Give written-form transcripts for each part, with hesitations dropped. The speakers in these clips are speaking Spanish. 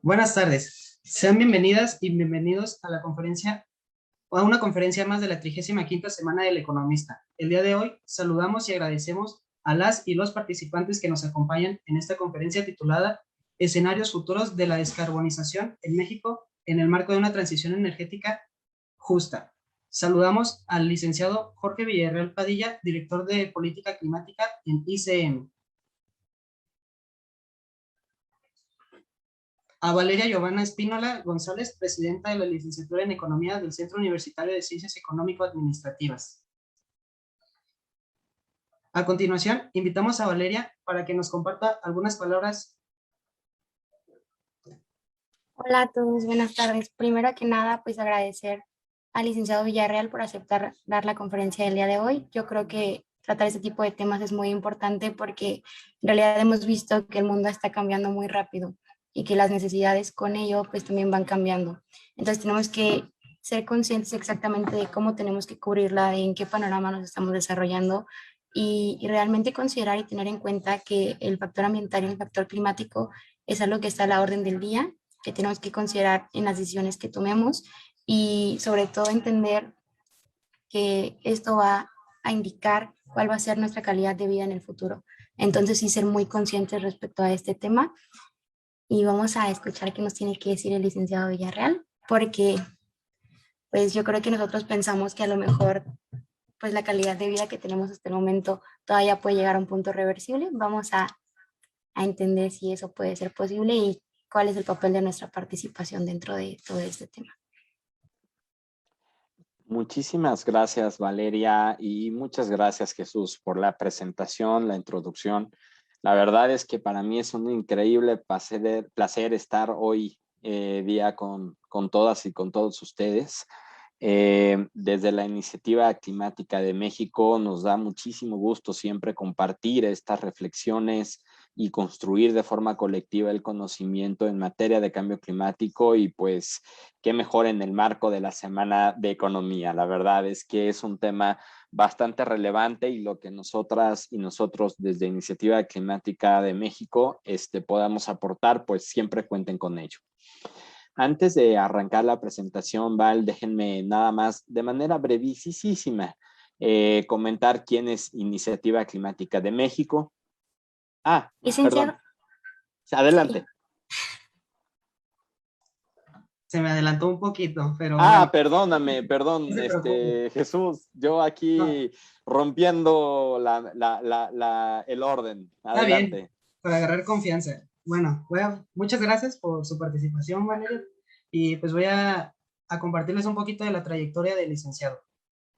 Buenas tardes, sean bienvenidas y bienvenidos a a una conferencia más de la 35ª Semana del Economista. El día de hoy saludamos y agradecemos a las y los participantes que nos acompañan en esta conferencia titulada Escenarios futuros de la descarbonización en México en el marco de una transición energética justa. Saludamos al licenciado Jorge Villarreal Padilla, director de Política Climática en ICM. A Valeria Giovanna Espínola González, presidenta de la licenciatura en Economía del Centro Universitario de Ciencias Económico-Administrativas. A continuación, invitamos a Valeria para que nos comparta algunas palabras. Hola a todos, buenas tardes. Primero que nada, pues agradecer al licenciado Villarreal por aceptar dar la conferencia del día de hoy. Yo creo que tratar este tipo de temas es muy importante porque en realidad hemos visto que el mundo está cambiando muy rápido y que las necesidades con ello pues también van cambiando. Entonces tenemos que ser conscientes exactamente de cómo tenemos que cubrirla, de en qué panorama nos estamos desarrollando y realmente considerar y tener en cuenta que el factor ambiental y el factor climático es algo que está a la orden del día, que tenemos que considerar en las decisiones que tomemos y sobre todo entender que esto va a indicar cuál va a ser nuestra calidad de vida en el futuro. Entonces sí ser muy conscientes respecto a este tema y vamos a escuchar qué nos tiene que decir el licenciado Villarreal, porque pues yo creo que nosotros pensamos que a lo mejor pues la calidad de vida que tenemos hasta el momento todavía puede llegar a un punto reversible. Vamos a entender si eso puede ser posible y cuál es el papel de nuestra participación dentro de todo este tema. Muchísimas gracias, Valeria, y muchas gracias, Jesús, por la presentación, la introducción. La verdad es que para mí es un increíble placer estar hoy día con todas y con todos ustedes. Desde la Iniciativa Climática de México nos da muchísimo gusto siempre compartir estas reflexiones y construir de forma colectiva el conocimiento en materia de cambio climático y pues qué mejor en el marco de la Semana de Economía. La verdad es que es un tema bastante relevante y lo que nosotras y nosotros desde Iniciativa Climática de México podamos aportar, pues siempre cuenten con ello. Antes de arrancar la presentación, Val, déjenme nada más de manera brevísima comentar quién es Iniciativa Climática de México. Licenciado. Perdón. Adelante. Se me adelantó un poquito, pero... Perdóname, perdón, Jesús, yo aquí rompiendo el orden. Adelante. Está bien, para agarrar confianza. Bueno, muchas gracias por su participación, Valeria, y pues voy a compartirles un poquito de la trayectoria del licenciado.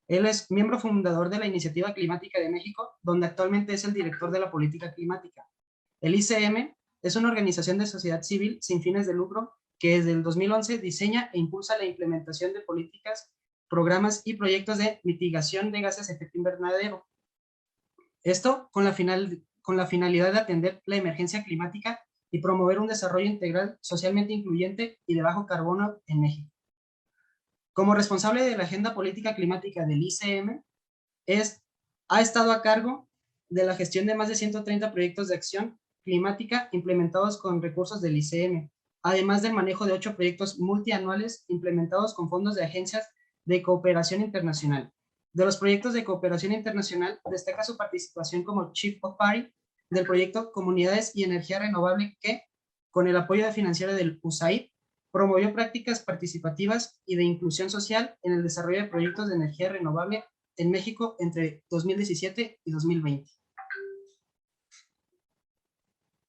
Él es miembro fundador de la Iniciativa Climática de México, donde actualmente es el director de la política climática. El ICM es una organización de sociedad civil sin fines de lucro que desde el 2011 diseña e impulsa la implementación de políticas, programas y proyectos de mitigación de gases de efecto invernadero. Esto con la finalidad de atender la emergencia climática y promover un desarrollo integral socialmente incluyente y de bajo carbono en México. Como responsable de la agenda política climática del ICM, ha estado a cargo de la gestión de más de 130 proyectos de acción climática implementados con recursos del ICM, además del manejo de 8 proyectos multianuales implementados con fondos de agencias de cooperación internacional. De los proyectos de cooperación internacional, destaca su participación como Chief of Party del proyecto Comunidades y Energía Renovable que, con el apoyo financiero del USAID, promovió prácticas participativas y de inclusión social en el desarrollo de proyectos de energía renovable en México entre 2017 y 2020.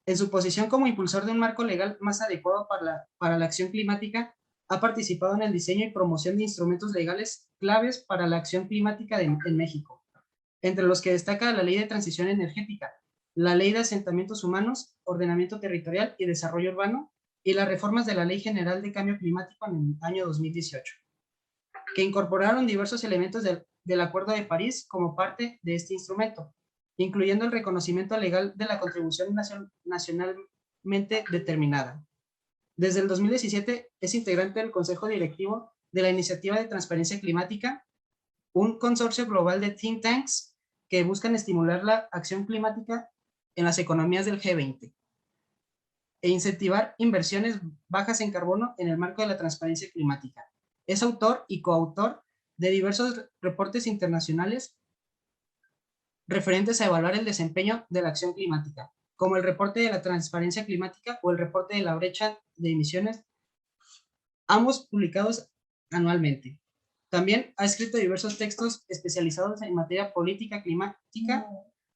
En su posición como impulsor de un marco legal más adecuado para la acción climática, ha participado en el diseño y promoción de instrumentos legales claves para la acción climática en México, entre los que destaca la Ley de Transición Energética, la Ley de Asentamientos Humanos, Ordenamiento Territorial y Desarrollo Urbano, y las reformas de la Ley General de Cambio Climático en el año 2018, que incorporaron diversos elementos del Acuerdo de París como parte de este instrumento, incluyendo el reconocimiento legal de la contribución nacionalmente determinada. Desde el 2017 es integrante del Consejo Directivo de la Iniciativa de Transparencia Climática, un consorcio global de think tanks que buscan estimular la acción climática en las economías del G20. e incentivar inversiones bajas en carbono en el marco de la transparencia climática. Es autor y coautor de diversos reportes internacionales referentes a evaluar el desempeño de la acción climática, como el reporte de la transparencia climática o el reporte de la brecha de emisiones, ambos publicados anualmente. También ha escrito diversos textos especializados en materia política climática,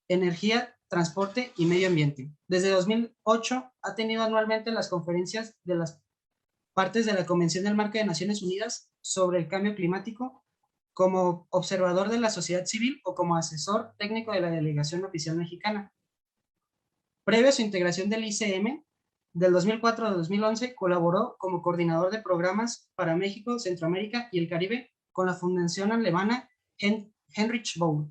energía, transporte y medio ambiente. Desde 2008 ha tenido anualmente las conferencias de las partes de la Convención del Marco de Naciones Unidas sobre el Cambio Climático como observador de la sociedad civil o como asesor técnico de la delegación oficial mexicana. Previo a su integración del ICM, del 2004 al 2011 colaboró como coordinador de programas para México, Centroamérica y el Caribe con la Fundación Alemana Heinrich Böll,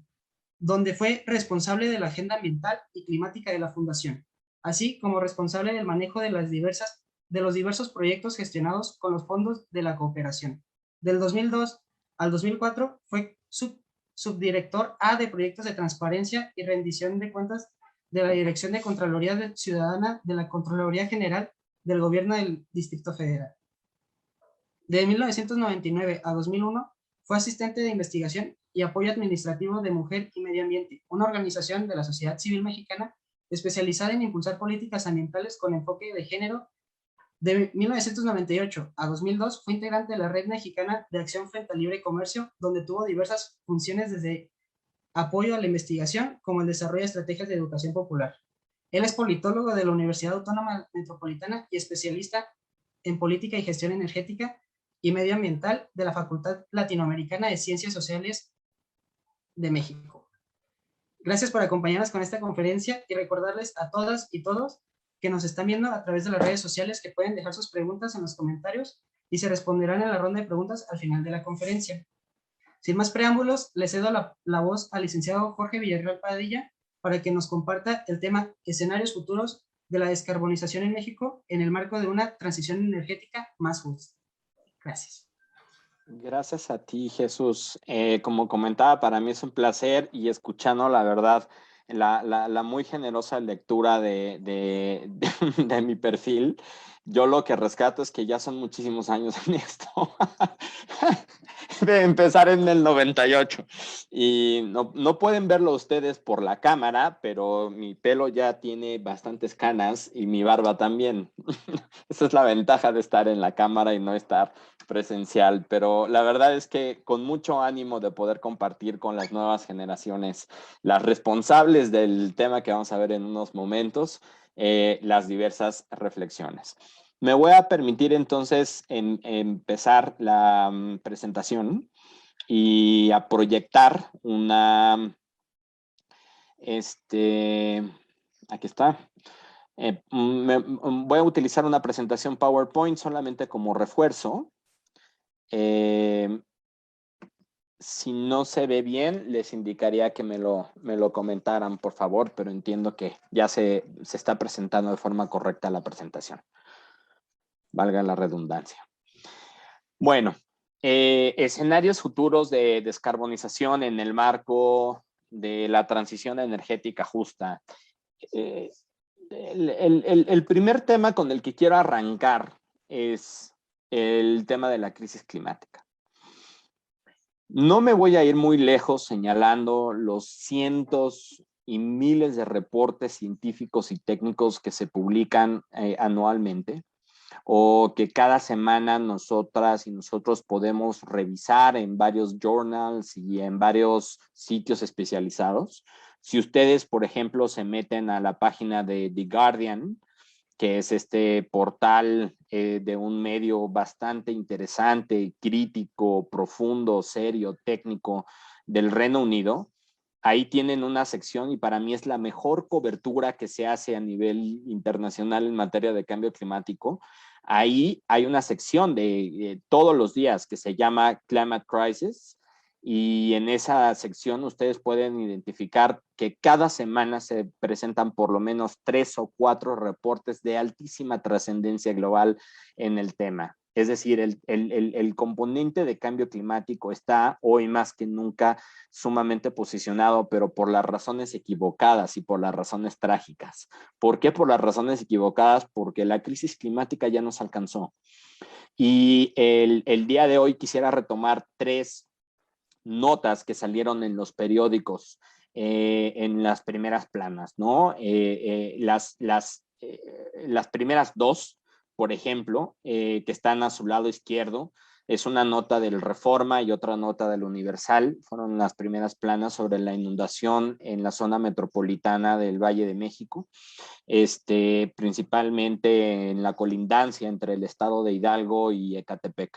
donde fue responsable de la agenda ambiental y climática de la fundación, así como responsable del manejo de los diversos proyectos gestionados con los fondos de la cooperación. Del 2002 al 2004 fue subdirector A de proyectos de transparencia y rendición de cuentas de la Dirección de Contraloría Ciudadana de la Contraloría General del Gobierno del Distrito Federal. De 1999 a 2001 fue asistente de investigación y apoyo administrativo de Mujer y Medio Ambiente, una organización de la sociedad civil mexicana especializada en impulsar políticas ambientales con enfoque de género. De 1998 a 2002 fue integrante de la Red Mexicana de Acción frente al Libre Comercio, donde tuvo diversas funciones desde apoyo a la investigación como el desarrollo de estrategias de educación popular. Él es politólogo de la Universidad Autónoma Metropolitana y especialista en política y gestión energética y medioambiental de la Facultad Latinoamericana de Ciencias Sociales de México. Gracias por acompañarnos con esta conferencia y recordarles a todas y todos que nos están viendo a través de las redes sociales que pueden dejar sus preguntas en los comentarios y se responderán en la ronda de preguntas al final de la conferencia. Sin más preámbulos, le cedo la voz al licenciado Jorge Villarreal Padilla para que nos comparta el tema escenarios futuros de la descarbonización en México en el marco de una transición energética más justa. Gracias. Gracias a ti, Jesús. Como comentaba, para mí es un placer y escuchando, la verdad, la muy generosa lectura de mi perfil, yo lo que rescato es que ya son muchísimos años en esto. De empezar en el 98. Y no pueden verlo ustedes por la cámara, pero mi pelo ya tiene bastantes canas y mi barba también. Esa es la ventaja de estar en la cámara y no estar presencial, pero la verdad es que con mucho ánimo de poder compartir con las nuevas generaciones, las responsables del tema que vamos a ver en unos momentos, las diversas reflexiones. Me voy a permitir entonces empezar la presentación y a proyectar una, aquí está. Voy a utilizar una presentación PowerPoint solamente como refuerzo. Si no se ve bien, les indicaría que me lo comentaran, por favor, pero entiendo que ya se está presentando de forma correcta la presentación. Valga la redundancia. Bueno, escenarios futuros de descarbonización en el marco de la transición energética justa. El primer tema con el que quiero arrancar es el tema de la crisis climática. No me voy a ir muy lejos señalando los cientos y miles de reportes científicos y técnicos que se publican anualmente o que cada semana nosotras y nosotros podemos revisar en varios journals y en varios sitios especializados. Si ustedes, por ejemplo, se meten a la página de The Guardian, que es este portal de un medio bastante interesante, crítico, profundo, serio, técnico del Reino Unido, ahí tienen una sección y para mí es la mejor cobertura que se hace a nivel internacional en materia de cambio climático. Ahí hay una sección de todos los días que se llama Climate Crisis y en esa sección ustedes pueden identificar que cada semana se presentan por lo menos 3 o 4 reportes de altísima trascendencia global en el tema. Es decir, el componente de cambio climático está hoy más que nunca sumamente posicionado, pero por las razones equivocadas y por las razones trágicas. ¿Por qué por las razones equivocadas? Porque la crisis climática ya nos alcanzó. Y el día de hoy quisiera retomar 3 notas que salieron en los periódicos en las primeras planas, ¿no? Las primeras 2, por ejemplo, que están a su lado izquierdo, es una nota del Reforma y otra nota del Universal. Fueron las primeras planas sobre la inundación en la zona metropolitana del Valle de México, principalmente en la colindancia entre el estado de Hidalgo y Ecatepec.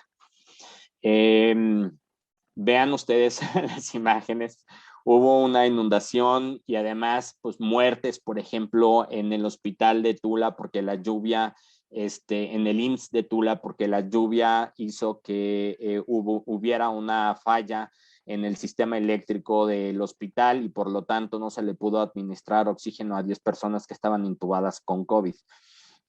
Vean ustedes las imágenes. Hubo una inundación y además pues muertes, por ejemplo, en el hospital de Tula porque la lluvia, en el IMSS de Tula porque la lluvia hizo que hubiera una falla en el sistema eléctrico del hospital y por lo tanto no se le pudo administrar oxígeno a 10 personas que estaban intubadas con COVID.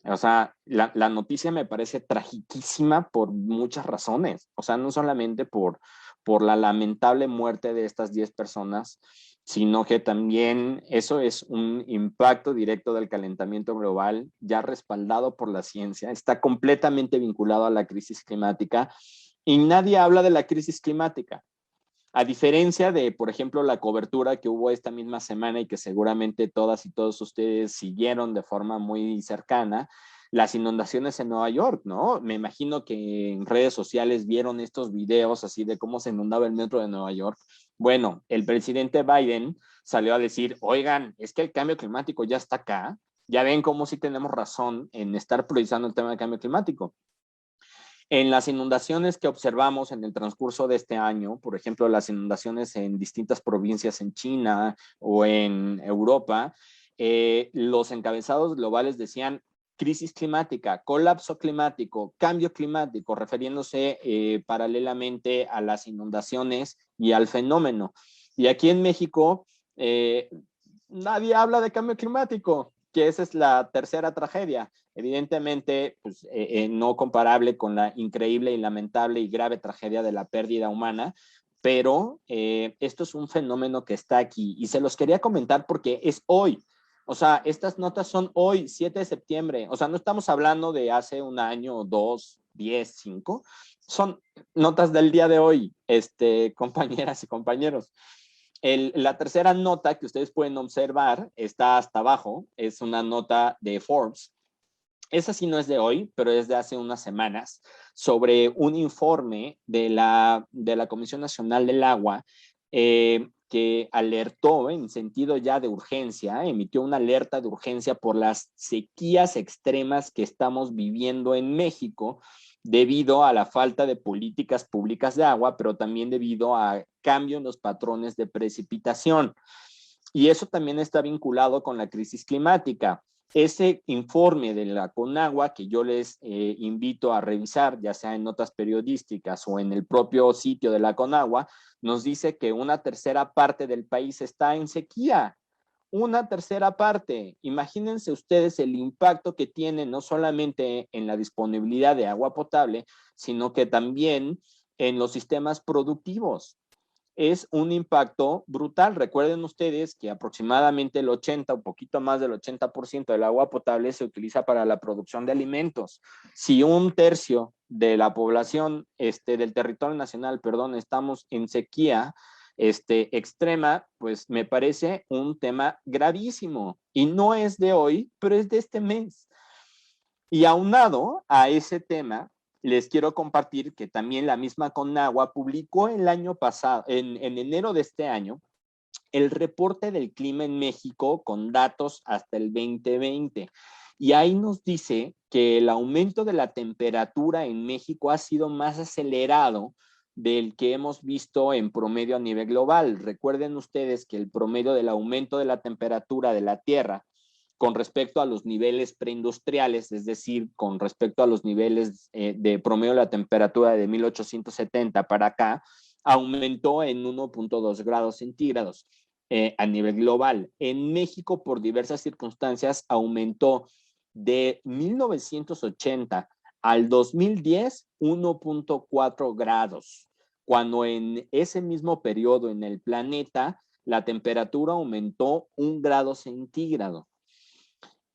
O sea, la noticia me parece tragiquísima por muchas razones. O sea, no solamente por la lamentable muerte de estas 10 personas, sino que también eso es un impacto directo del calentamiento global, ya respaldado por la ciencia, está completamente vinculado a la crisis climática y nadie habla de la crisis climática. A diferencia de, por ejemplo, la cobertura que hubo esta misma semana y que seguramente todas y todos ustedes siguieron de forma muy cercana, las inundaciones en Nueva York, ¿no? Me imagino que en redes sociales vieron estos videos así de cómo se inundaba el metro de Nueva York. Bueno, el presidente Biden salió a decir, oigan, es que el cambio climático ya está acá. Ya ven cómo sí tenemos razón en estar priorizando el tema del cambio climático. En las inundaciones que observamos en el transcurso de este año, por ejemplo, las inundaciones en distintas provincias en China o en Europa, los encabezados globales decían crisis climática, colapso climático, cambio climático, refiriéndose paralelamente a las inundaciones y al fenómeno. Y aquí en México, nadie habla de cambio climático, que esa es la tercera tragedia. Evidentemente, pues, no comparable con la increíble y lamentable y grave tragedia de la pérdida humana, pero esto es un fenómeno que está aquí y se los quería comentar porque es hoy. O sea, estas notas son hoy, 7 de septiembre. O sea, no estamos hablando de hace un año, 2, 10, 5. Son notas del día de hoy, compañeras y compañeros. La tercera nota que ustedes pueden observar está hasta abajo, es una nota de Forbes. Esa sí no es de hoy, pero es de hace unas semanas, sobre un informe de la Comisión Nacional del Agua que alertó en sentido ya de urgencia, emitió una alerta de urgencia por las sequías extremas que estamos viviendo en México debido a la falta de políticas públicas de agua, pero también debido a cambio en los patrones de precipitación. Y eso también está vinculado con la crisis climática. Ese informe de la CONAGUA, que yo les invito a revisar, ya sea en notas periodísticas o en el propio sitio de la CONAGUA, nos dice que una tercera parte del país está en sequía. Una tercera parte. Imagínense ustedes el impacto que tiene no solamente en la disponibilidad de agua potable, sino que también en los sistemas productivos. Es un impacto brutal. Recuerden ustedes que aproximadamente el 80, un poquito más del 80% del agua potable se utiliza para la producción de alimentos. Si un tercio de la población del territorio nacional, perdón, estamos en sequía extrema, pues me parece un tema gravísimo. Y no es de hoy, pero es de este mes. Y aunado a ese tema, les quiero compartir que también la misma Conagua publicó el año pasado, en enero de este año, el reporte del clima en México con datos hasta el 2020. Y ahí nos dice que el aumento de la temperatura en México ha sido más acelerado del que hemos visto en promedio a nivel global. Recuerden ustedes que el promedio del aumento de la temperatura de la Tierra con respecto a los niveles preindustriales, es decir, con respecto a los niveles de promedio de la temperatura de 1870 para acá, aumentó en 1.2 grados centígrados a nivel global. En México, por diversas circunstancias, aumentó de 1980 Al 2010, 1.4 grados, cuando en ese mismo periodo en el planeta la temperatura aumentó 1 grado centígrado.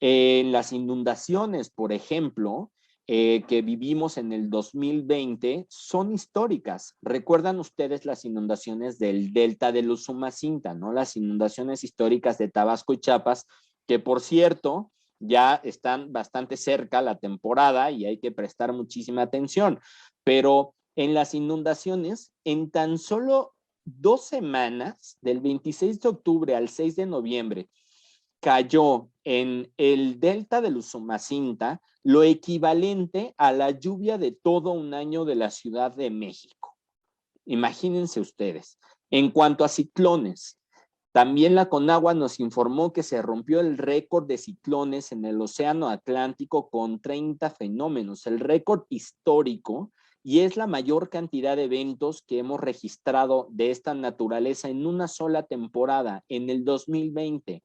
En las inundaciones, por ejemplo, que vivimos en el 2020 son históricas. ¿Recuerdan ustedes las inundaciones del delta del Usumacinta, ¿no? Las inundaciones históricas de Tabasco y Chiapas, que por cierto ya están bastante cerca la temporada y hay que prestar muchísima atención. Pero en las inundaciones, en tan solo 2 semanas, del 26 de octubre al 6 de noviembre, cayó en el delta del Usumacinta lo equivalente a la lluvia de todo un año de la Ciudad de México. Imagínense ustedes. En cuanto a ciclones, también la Conagua nos informó que se rompió el récord de ciclones en el Océano Atlántico con 30 fenómenos, el récord histórico, y es la mayor cantidad de eventos que hemos registrado de esta naturaleza en una sola temporada, en el 2020.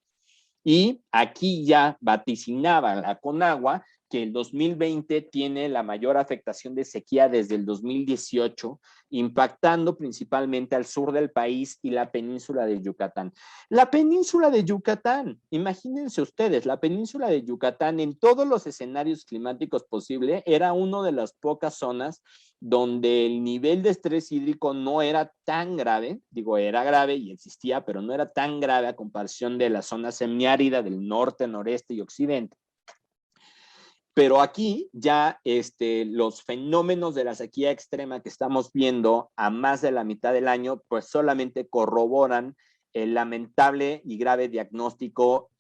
Y aquí ya vaticinaba la Conagua que el 2020 tiene la mayor afectación de sequía desde el 2018, impactando principalmente al sur del país y la península de Yucatán. La península de Yucatán, imagínense ustedes, la península de Yucatán en todos los escenarios climáticos posibles era una de las pocas zonas donde el nivel de estrés hídrico no era tan grave, digo, era grave y existía, pero no era tan grave a comparación de la zona semiárida del norte, noreste y occidente. Pero aquí ya los fenómenos de la sequía extrema que estamos viendo a más de la mitad del año, pues solamente corroboran el lamentable y grave diagnóstico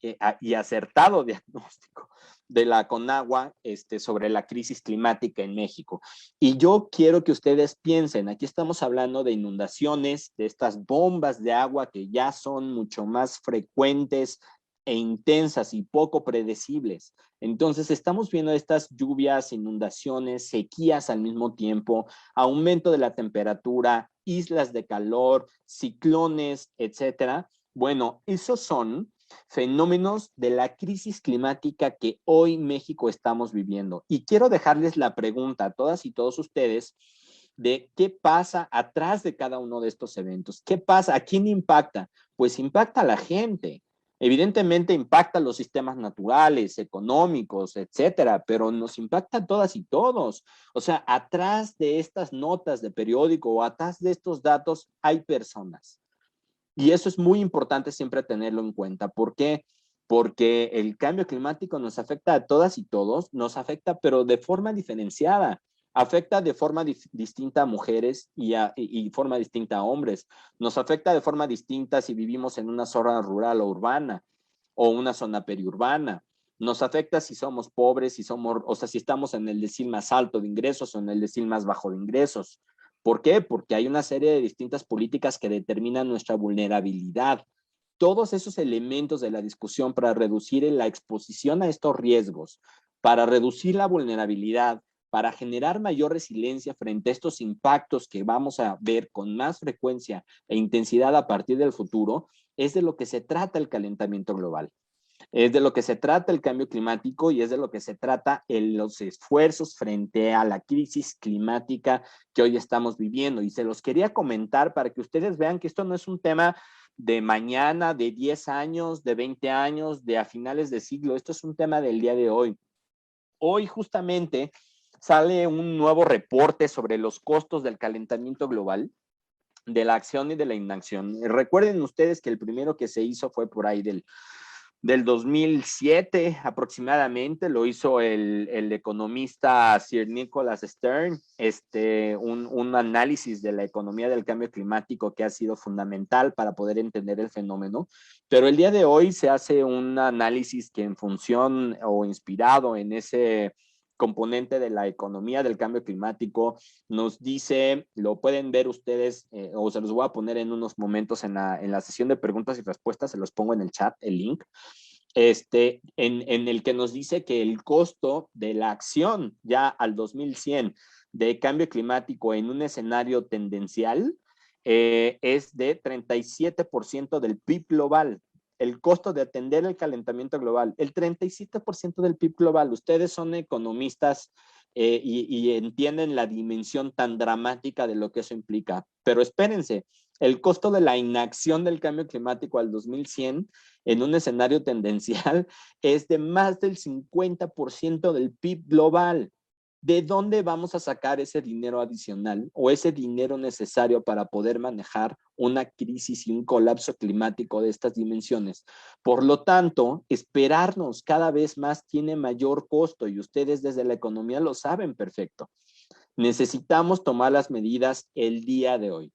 y acertado diagnóstico de la Conagua sobre la crisis climática en México. Y yo quiero que ustedes piensen, aquí estamos hablando de inundaciones, de estas bombas de agua que ya son mucho más frecuentes e intensas y poco predecibles. Entonces estamos viendo estas lluvias, inundaciones, sequías al mismo tiempo, aumento de la temperatura, islas de calor, ciclones, etcétera. Bueno, esos son fenómenos de la crisis climática que hoy México estamos viviendo. Y quiero dejarles la pregunta a todas y todos ustedes de qué pasa atrás de cada uno de estos eventos. ¿Qué pasa? ¿A quién impacta? Pues impacta a la gente. Evidentemente impacta los sistemas naturales, económicos, etcétera, pero nos impacta a todas y todos. O sea, atrás de estas notas de periódico o atrás de estos datos hay personas. Y eso es muy importante siempre tenerlo en cuenta. ¿Por qué? Porque el cambio climático nos afecta a todas y todos, nos afecta, pero de forma diferenciada. Afecta de forma distinta a mujeres y forma distinta a hombres. Nos afecta de forma distinta si vivimos en una zona rural o urbana o una zona periurbana. Nos afecta si somos pobres, si somos, o sea, si estamos en el decil más alto de ingresos o en el decil más bajo de ingresos. ¿Por qué? Porque hay una serie de distintas políticas que determinan nuestra vulnerabilidad. Todos esos elementos de la discusión para reducir la exposición a estos riesgos, para reducir la vulnerabilidad, para generar mayor resiliencia frente a estos impactos que vamos a ver con más frecuencia e intensidad a partir del futuro, es de lo que se trata el calentamiento global. Es de lo que se trata el cambio climático y es de lo que se trata en los esfuerzos frente a la crisis climática que hoy estamos viviendo. Y se los quería comentar para que ustedes vean que esto no es un tema de mañana, de 10 años, de 20 años, de a finales de siglo. Esto es un tema del día de hoy. Hoy justamente sale un nuevo reporte sobre los costos del calentamiento global, de la acción y de la inacción. Recuerden ustedes que el primero que se hizo fue por ahí del 2007 aproximadamente, lo hizo el economista Sir Nicholas Stern, un análisis de la economía del cambio climático que ha sido fundamental para poder entender el fenómeno, pero el día de hoy se hace un análisis que en función o inspirado en ese componente de la economía del cambio climático, nos dice, lo pueden ver ustedes, o se los voy a poner en unos momentos en la sesión de preguntas y respuestas, se los pongo en el chat, el link, en el que nos dice que el costo de la acción ya al 2100 de cambio climático en un escenario tendencial es de 37% del PIB global. El costo de atender el calentamiento global, el 37% del PIB global. Ustedes son economistas y entienden la dimensión tan dramática de lo que eso implica. Pero espérense, el costo de la inacción del cambio climático al 2100 en un escenario tendencial es de más del 50% del PIB global. ¿De dónde vamos a sacar ese dinero adicional o ese dinero necesario para poder manejar una crisis y un colapso climático de estas dimensiones? Por lo tanto, esperarnos cada vez más tiene mayor costo y ustedes desde la economía lo saben perfecto. Necesitamos tomar las medidas el día de hoy.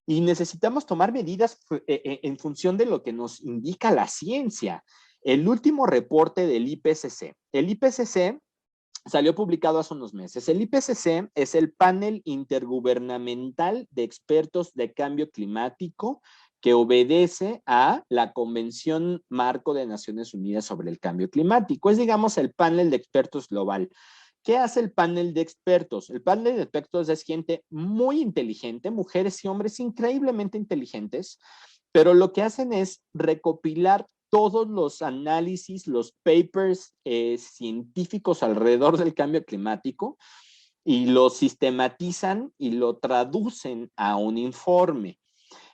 Y necesitamos tomar medidas en función de lo que nos indica la ciencia. El último reporte del IPCC. El IPCC salió publicado hace unos meses. El IPCC es el panel intergubernamental de expertos de cambio climático que obedece a la Convención Marco de Naciones Unidas sobre el Cambio Climático. Es, digamos, el panel de expertos global. ¿Qué hace el panel de expertos? El panel de expertos es gente muy inteligente, mujeres y hombres increíblemente inteligentes, pero lo que hacen es recopilar todos los análisis, los papers científicos alrededor del cambio climático y lo sistematizan y lo traducen a un informe.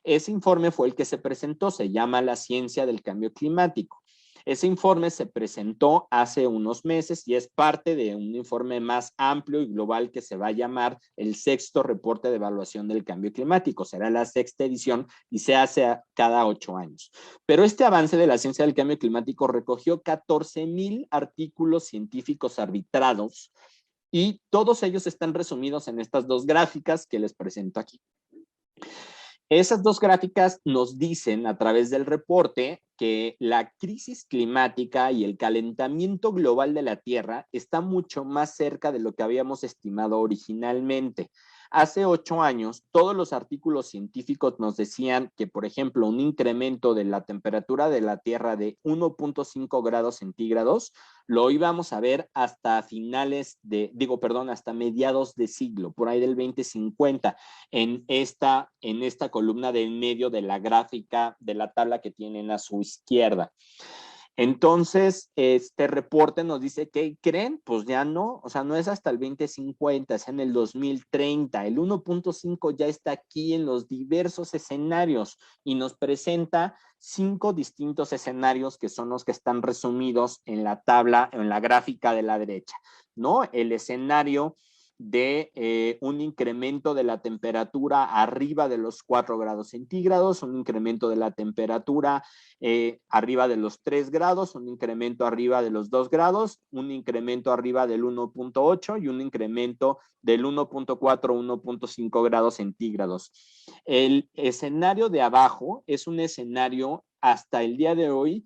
Ese informe fue el que se presentó, se llama La Ciencia del Cambio Climático. Ese informe se presentó hace unos meses y es parte de un informe más amplio y global que se va a llamar el sexto reporte de evaluación del cambio climático. Será la sexta edición y se hace cada 8 años. Pero este avance de la ciencia del cambio climático recogió 14,000 artículos científicos arbitrados y todos ellos están resumidos en estas dos gráficas que les presento aquí. Esas dos gráficas nos dicen a través del reporte que la crisis climática y el calentamiento global de la Tierra está mucho más cerca de lo que habíamos estimado originalmente. Hace 8 años, todos los artículos científicos nos decían que, por ejemplo, un incremento de la temperatura de la Tierra de 1.5 grados centígrados lo íbamos a ver hasta hasta mediados de siglo, por ahí del 2050, en esta columna del medio de la gráfica de la tabla que tienen a su izquierda. Entonces, este reporte nos dice, ¿qué creen? Pues ya no, o sea, no es hasta el 2050, es en el 2030. El 1.5 ya está aquí en los diversos escenarios y nos presenta 5 distintos escenarios que son los que están resumidos en la tabla, en la gráfica de la derecha, ¿no? El escenario de un incremento de la temperatura arriba de los 4 grados centígrados, un incremento de la temperatura arriba de los 3 grados, un incremento arriba de los 2 grados, un incremento arriba del 1.8 y un incremento del 1.4 1.5 grados centígrados. El escenario de abajo es un escenario hasta el día de hoy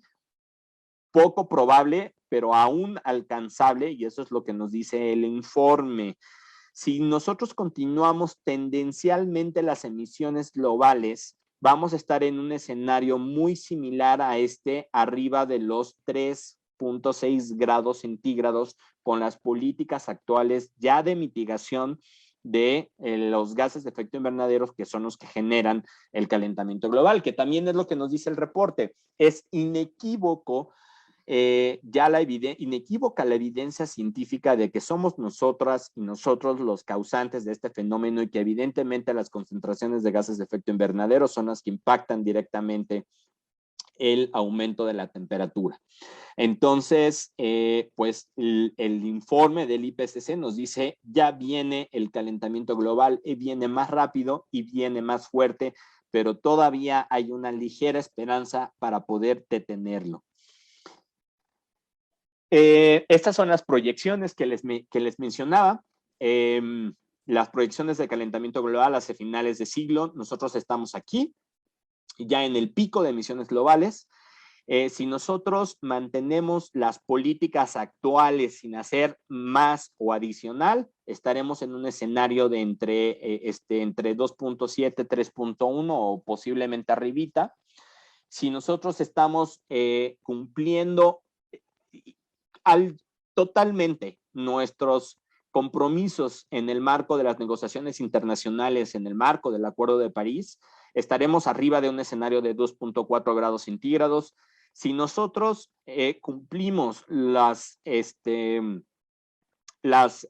poco probable, pero aún alcanzable, y eso es lo que nos dice el informe. Si nosotros continuamos tendencialmente las emisiones globales, vamos a estar en un escenario muy similar a este, arriba de los 3.6 grados centígrados, con las políticas actuales ya de mitigación de los gases de efecto invernadero, que son los que generan el calentamiento global, que también es lo que nos dice el reporte. Es inequívoco inequívoca la evidencia científica de que somos nosotras y nosotros los causantes de este fenómeno y que evidentemente las concentraciones de gases de efecto invernadero son las que impactan directamente el aumento de la temperatura. Entonces, pues el informe del IPCC nos dice, ya viene el calentamiento global y viene más rápido y viene más fuerte, pero todavía hay una ligera esperanza para poder detenerlo. Estas son las proyecciones que les mencionaba. Las proyecciones de calentamiento global hacia finales de siglo. Nosotros estamos aquí, ya en el pico de emisiones globales. Si nosotros mantenemos las políticas actuales sin hacer más o adicional, estaremos en un escenario de entre 2.7, 3.1 o posiblemente arribita. Si nosotros estamos cumpliendo totalmente nuestros compromisos en el marco de las negociaciones internacionales, en el marco del Acuerdo de París, estaremos arriba de un escenario de 2.4 grados centígrados. Si nosotros cumplimos los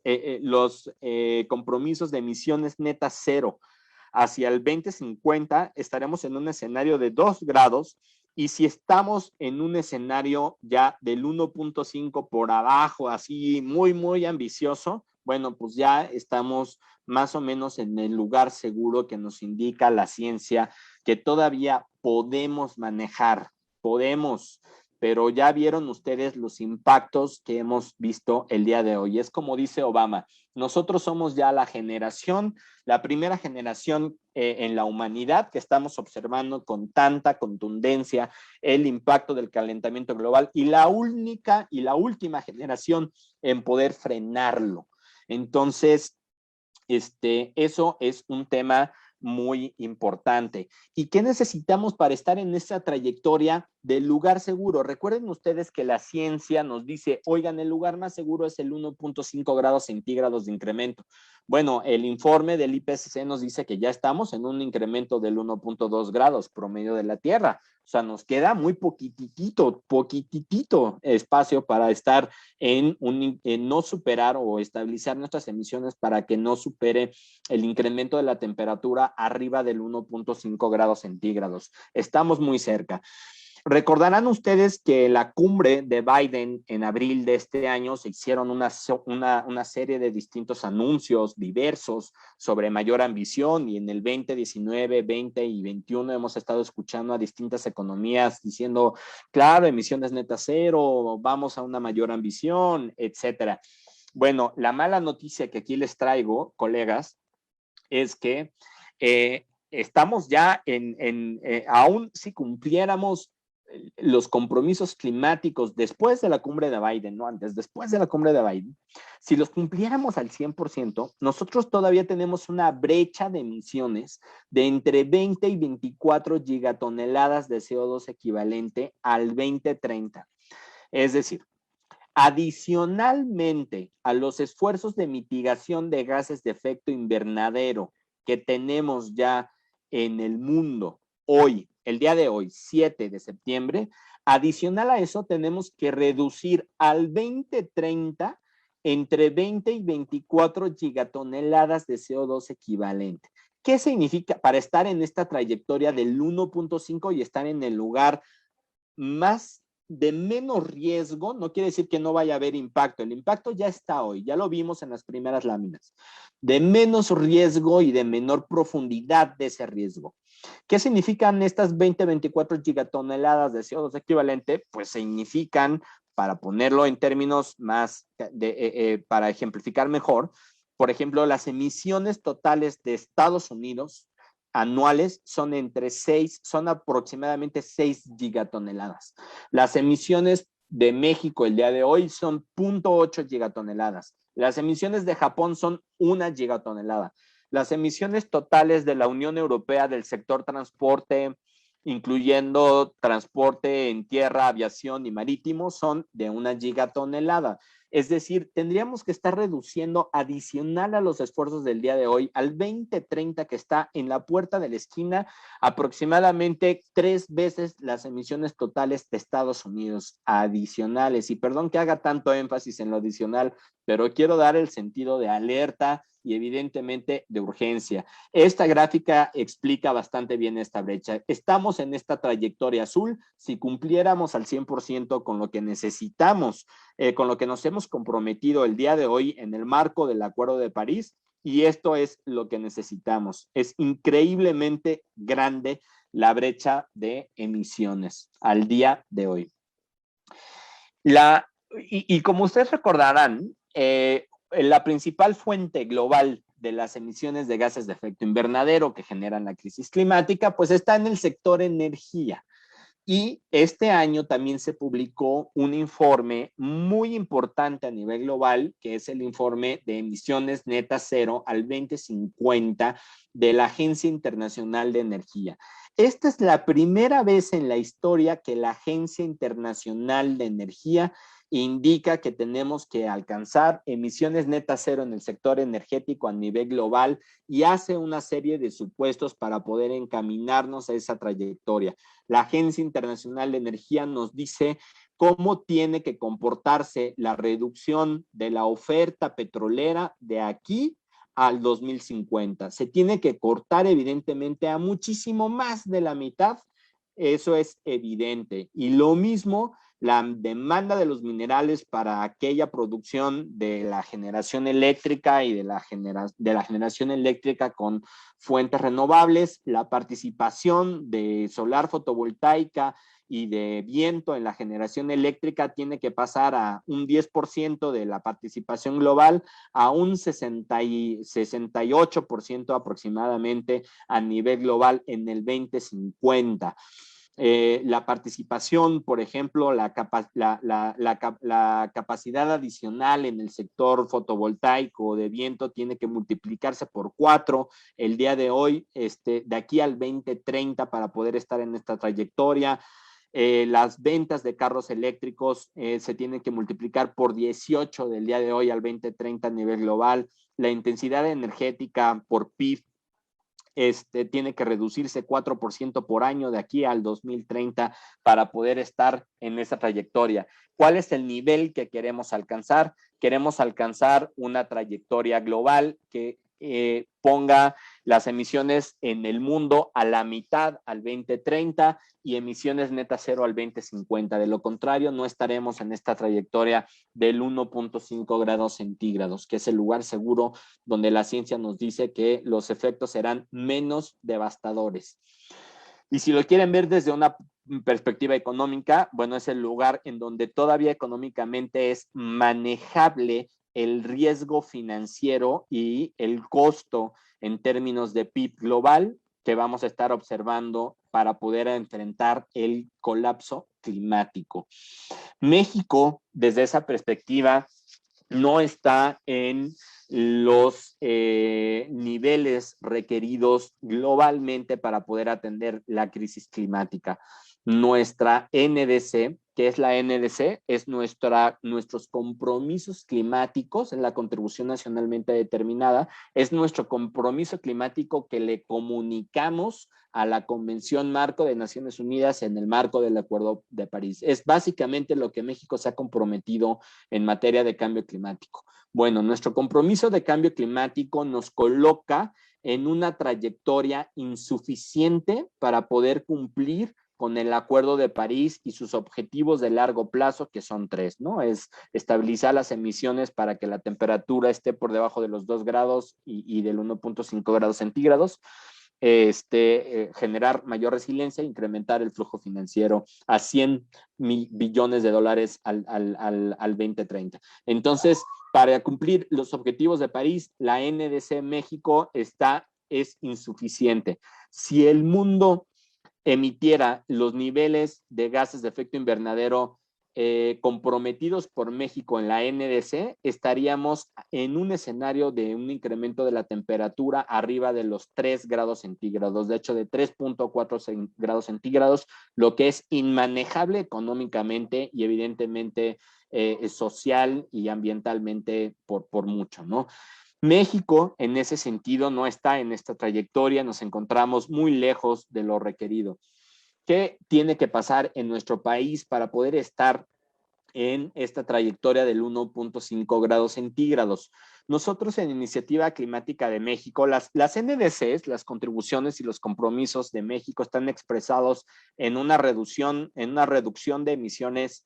compromisos de emisiones netas cero hacia el 2050, estaremos en un escenario de 2 grados, y si estamos en un escenario ya del 1.5 por abajo, así muy, muy ambicioso, bueno, pues ya estamos más o menos en el lugar seguro que nos indica la ciencia, que todavía podemos manejar, podemos, pero ya vieron ustedes los impactos que hemos visto el día de hoy. Es como dice Obama, nosotros somos ya la primera generación en la humanidad que estamos observando con tanta contundencia el impacto del calentamiento global, y la única y la última generación en poder frenarlo. Entonces, eso es un tema muy importante. ¿Y qué necesitamos para estar en esa trayectoria del lugar seguro? Recuerden ustedes que la ciencia nos dice, oigan, el lugar más seguro es el 1.5 grados centígrados de incremento. Bueno, el informe del IPCC nos dice que ya estamos en un incremento del 1.2 grados promedio de la Tierra. O sea, nos queda muy poquitito espacio para estar en no superar o estabilizar nuestras emisiones para que no supere el incremento de la temperatura arriba del 1.5 grados centígrados. Estamos muy cerca. Recordarán ustedes que la cumbre de Biden en abril de este año se hicieron una serie de distintos anuncios diversos sobre mayor ambición, y en el 2019, 20 y 21 hemos estado escuchando a distintas economías diciendo, claro, emisiones netas cero, vamos a una mayor ambición, etcétera. Bueno, la mala noticia que aquí les traigo, colegas, es que estamos ya aún si cumpliéramos los compromisos climáticos después de la cumbre de Biden, no antes, después de la cumbre de Biden, si los cumpliéramos al 100%, nosotros todavía tenemos una brecha de emisiones de entre 20 y 24 gigatoneladas de CO2 equivalente al 2030. Es decir, adicionalmente a los esfuerzos de mitigación de gases de efecto invernadero que tenemos ya en el mundo hoy, el día de hoy, 7 de septiembre, adicional a eso tenemos que reducir al 2030 entre 20 y 24 gigatoneladas de CO2 equivalente. ¿Qué significa para estar en esta trayectoria del 1.5 y estar en el lugar más de menos riesgo? No quiere decir que no vaya a haber impacto. El impacto ya está hoy, ya lo vimos en las primeras láminas. De menos riesgo y de menor profundidad de ese riesgo. ¿Qué significan estas 20-24 gigatoneladas de CO2 equivalente? Pues significan, para ponerlo en términos más, para ejemplificar mejor, por ejemplo, las emisiones totales de Estados Unidos anuales son aproximadamente 6 gigatoneladas. Las emisiones de México el día de hoy son 0.8 gigatoneladas. Las emisiones de Japón son 1 gigatonelada. Las emisiones totales de la Unión Europea del sector transporte, incluyendo transporte en tierra, aviación y marítimo, son de 1 gigatonelada. Es decir, tendríamos que estar reduciendo adicional a los esfuerzos del día de hoy al 2030, que está en la puerta de la esquina, aproximadamente 3 veces las emisiones totales de Estados Unidos adicionales. Y perdón que haga tanto énfasis en lo adicional, pero quiero dar el sentido de alerta y evidentemente de urgencia. Esta gráfica explica bastante bien esta brecha. Estamos en esta trayectoria azul. Si cumpliéramos al 100% con lo que necesitamos, con lo que nos hemos comprometido el día de hoy en el marco del Acuerdo de París, y esto es lo que necesitamos. Es increíblemente grande la brecha de emisiones al día de hoy. Y como ustedes recordarán, la principal fuente global de las emisiones de gases de efecto invernadero que generan la crisis climática, pues está en el sector energía. Y este año también se publicó un informe muy importante a nivel global, que es el informe de emisiones netas cero al 2050 de la Agencia Internacional de Energía. Esta es la primera vez en la historia que la Agencia Internacional de Energía indica que tenemos que alcanzar emisiones netas cero en el sector energético a nivel global, y hace una serie de supuestos para poder encaminarnos a esa trayectoria. La Agencia Internacional de Energía nos dice cómo tiene que comportarse la reducción de la oferta petrolera de aquí al 2050. Se tiene que cortar evidentemente a muchísimo más de la mitad, eso es evidente. Y lo mismo, la demanda de los minerales para aquella producción de la generación eléctrica y de la generación eléctrica con fuentes renovables, la participación de solar fotovoltaica y de viento en la generación eléctrica tiene que pasar a un 10% de la participación global a un 68% aproximadamente a nivel global en el 2050. La participación, por ejemplo, la capacidad adicional en el sector fotovoltaico de viento tiene que multiplicarse por 4 el día de hoy, de aquí al 2030 para poder estar en esta trayectoria. Las ventas de carros eléctricos se tienen que multiplicar por 18 del día de hoy al 2030 a nivel global. La intensidad energética por PIB tiene que reducirse 4% por año de aquí al 2030 para poder estar en esa trayectoria. ¿Cuál es el nivel que queremos alcanzar? Queremos alcanzar una trayectoria global que ponga las emisiones en el mundo a la mitad al 2030 y emisiones netas cero al 2050. De lo contrario, no estaremos en esta trayectoria del 1.5 grados centígrados, que es el lugar seguro donde la ciencia nos dice que los efectos serán menos devastadores. Y si lo quieren ver desde una perspectiva económica, bueno, es el lugar en donde todavía económicamente es manejable el riesgo financiero y el costo en términos de PIB global que vamos a estar observando para poder enfrentar el colapso climático. México, desde esa perspectiva, no está en los niveles requeridos globalmente para poder atender la crisis climática. Nuestra NDC, ¿qué es la NDC? Es nuestros compromisos climáticos en la contribución nacionalmente determinada, es nuestro compromiso climático que le comunicamos a la Convención Marco de Naciones Unidas en el marco del Acuerdo de París. Es básicamente lo que México se ha comprometido en materia de cambio climático. Bueno, nuestro compromiso de cambio climático nos coloca en una trayectoria insuficiente para poder cumplir con el Acuerdo de París y sus objetivos de largo plazo, que son 3, ¿no? Es estabilizar las emisiones para que la temperatura esté por debajo de los 2 grados y del 1.5 grados centígrados. Generar mayor resiliencia, incrementar el flujo financiero a 100 billones de dólares al 2030. Entonces, para cumplir los objetivos de París, la NDC México es insuficiente. Si el mundo emitiera los niveles de gases de efecto invernadero comprometidos por México en la NDC, estaríamos en un escenario de un incremento de la temperatura arriba de los 3 grados centígrados, de hecho de 3.4 grados centígrados, lo que es inmanejable económicamente y evidentemente social y ambientalmente por mucho, ¿no? México, en ese sentido, no está en esta trayectoria, nos encontramos muy lejos de lo requerido. ¿Qué tiene que pasar en nuestro país para poder estar en esta trayectoria del 1.5 grados centígrados? Nosotros en Iniciativa Climática de México, las NDCs, las contribuciones y los compromisos de México están expresados en una reducción de emisiones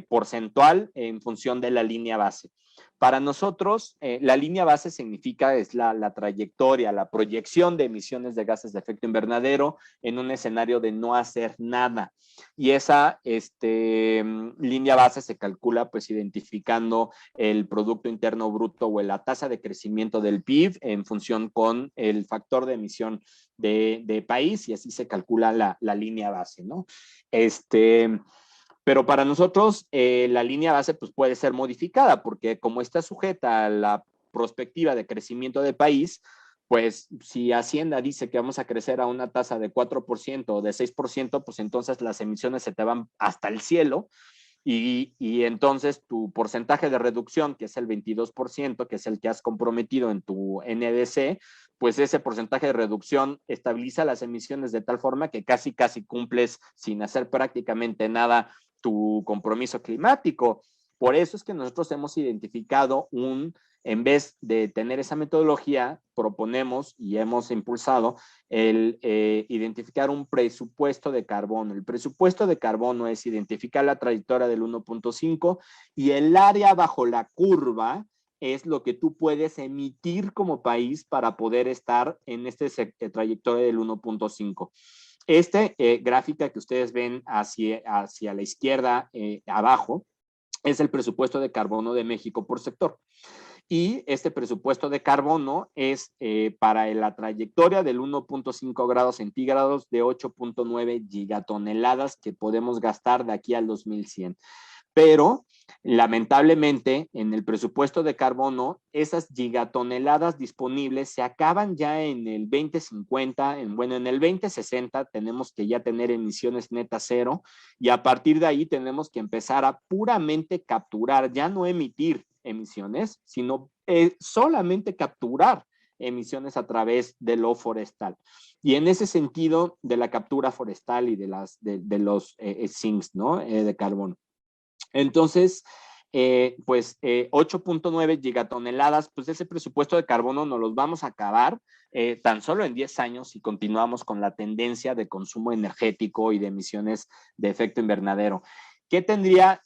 porcentual en función de la línea base. Para nosotros, la línea base significa es la trayectoria, la proyección de emisiones de gases de efecto invernadero en un escenario de no hacer nada. Y esa línea base se calcula pues identificando el Producto Interno Bruto o la tasa de crecimiento del PIB en función con el factor de emisión de país y así se calcula la línea base, ¿no? Pero para nosotros la línea base pues, puede ser modificada porque como está sujeta a la perspectiva de crecimiento de país, pues si Hacienda dice que vamos a crecer a una tasa de 4% o de 6%, pues entonces las emisiones se te van hasta el cielo y entonces tu porcentaje de reducción, que es el 22%, que es el que has comprometido en tu NDC, pues ese porcentaje de reducción estabiliza las emisiones de tal forma que casi cumples sin hacer prácticamente nada tu compromiso climático. Por eso es que nosotros hemos identificado en vez de tener esa metodología, proponemos y hemos impulsado el identificar un presupuesto de carbono. El presupuesto de carbono es identificar la trayectoria del 1.5 y el área bajo la curva es lo que tú puedes emitir como país para poder estar en trayectoria del 1.5. Gráfica que ustedes ven hacia la izquierda abajo es el presupuesto de carbono de México por sector. Y este presupuesto de carbono es para la trayectoria del 1.5 grados centígrados de 8.9 gigatoneladas que podemos gastar de aquí al 2100. Pero lamentablemente en el presupuesto de carbono esas gigatoneladas disponibles se acaban ya en el 2050, en el 2060 tenemos que ya tener emisiones netas cero y a partir de ahí tenemos que empezar a puramente capturar, ya no emitir emisiones, sino solamente capturar emisiones a través de lo forestal. Y en ese sentido de la captura forestal y de los sinks, ¿no? De carbono. Entonces, 8.9 gigatoneladas, pues ese presupuesto de carbono nos los vamos a acabar tan solo en 10 años si continuamos con la tendencia de consumo energético y de emisiones de efecto invernadero. ¿Qué tendría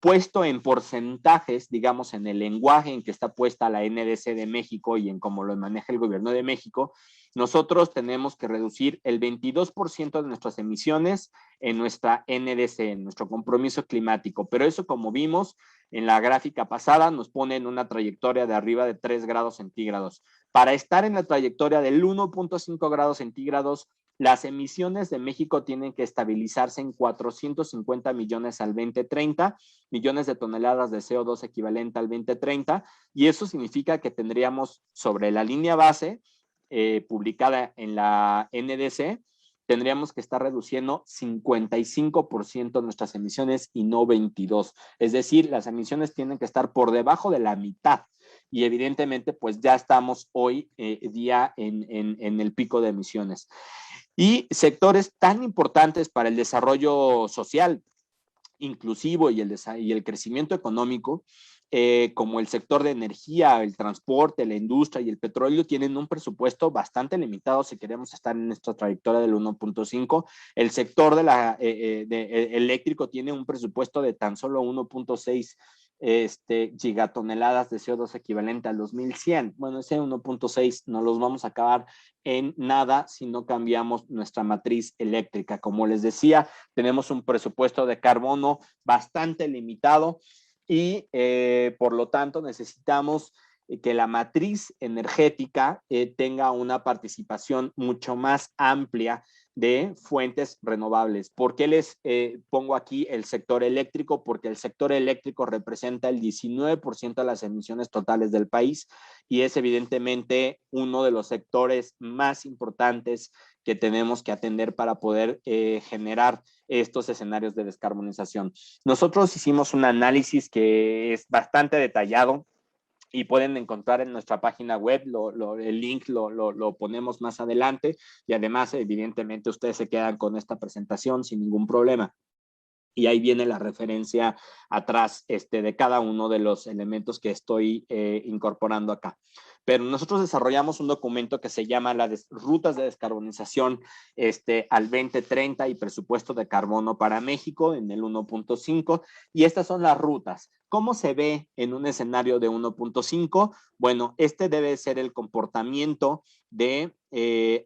puesto en porcentajes, digamos, en el lenguaje en que está puesta la NDC de México y en cómo lo maneja el gobierno de México? Nosotros tenemos que reducir el 22% de nuestras emisiones en nuestra NDC, en nuestro compromiso climático. Pero eso, como vimos en la gráfica pasada, nos pone en una trayectoria de arriba de 3 grados centígrados. Para estar en la trayectoria del 1.5 grados centígrados, las emisiones de México tienen que estabilizarse en 450 millones al 2030, millones de toneladas de CO2 equivalente al 2030, y eso significa que tendríamos sobre la línea base publicada en la NDC, tendríamos que estar reduciendo 55% nuestras emisiones y no 22%. Es decir, las emisiones tienen que estar por debajo de la mitad. Y evidentemente, pues ya estamos hoy día en el pico de emisiones. Y sectores tan importantes para el desarrollo social inclusivo y el crecimiento económico, como el sector de energía, el transporte, la industria y el petróleo, tienen un presupuesto bastante limitado si queremos estar en esta trayectoria del 1.5. El sector eléctrico tiene un presupuesto de tan solo 1.6 gigatoneladas de CO2 equivalente al 2100. Bueno, ese 1.6 no los vamos a acabar en nada si no cambiamos nuestra matriz eléctrica. Como les decía, tenemos un presupuesto de carbono bastante limitado y por lo tanto necesitamos que la matriz energética tenga una participación mucho más amplia de fuentes renovables. ¿Por qué les pongo aquí el sector eléctrico? Porque el sector eléctrico representa el 19% de las emisiones totales del país y es evidentemente uno de los sectores más importantes que tenemos que atender para poder generar estos escenarios de descarbonización. Nosotros hicimos un análisis que es bastante detallado y pueden encontrar en nuestra página web, el link lo ponemos más adelante y además evidentemente ustedes se quedan con esta presentación sin ningún problema. Y ahí viene la referencia atrás de cada uno de los elementos que estoy incorporando acá. Pero nosotros desarrollamos un documento que se llama las rutas de descarbonización al 2030 y presupuesto de carbono para México en el 1.5. Y estas son las rutas. ¿Cómo se ve en un escenario de 1.5? Bueno, debe ser el comportamiento de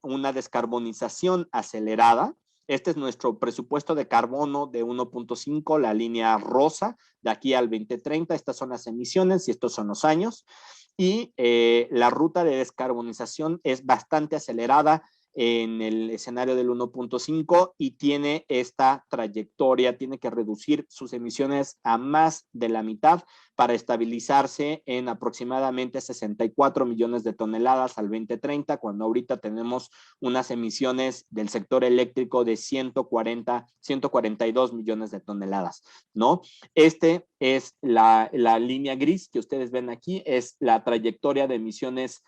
una descarbonización acelerada. Este es nuestro presupuesto de carbono de 1.5, la línea rosa, de aquí al 2030. Estas son las emisiones y estos son los años. Y la ruta de descarbonización es bastante acelerada en el escenario del 1.5 y tiene esta trayectoria, tiene que reducir sus emisiones a más de la mitad para estabilizarse en aproximadamente 64 millones de toneladas al 2030, cuando ahorita tenemos unas emisiones del sector eléctrico de 142 millones de toneladas, ¿no? Es la línea gris que ustedes ven aquí, es la trayectoria de emisiones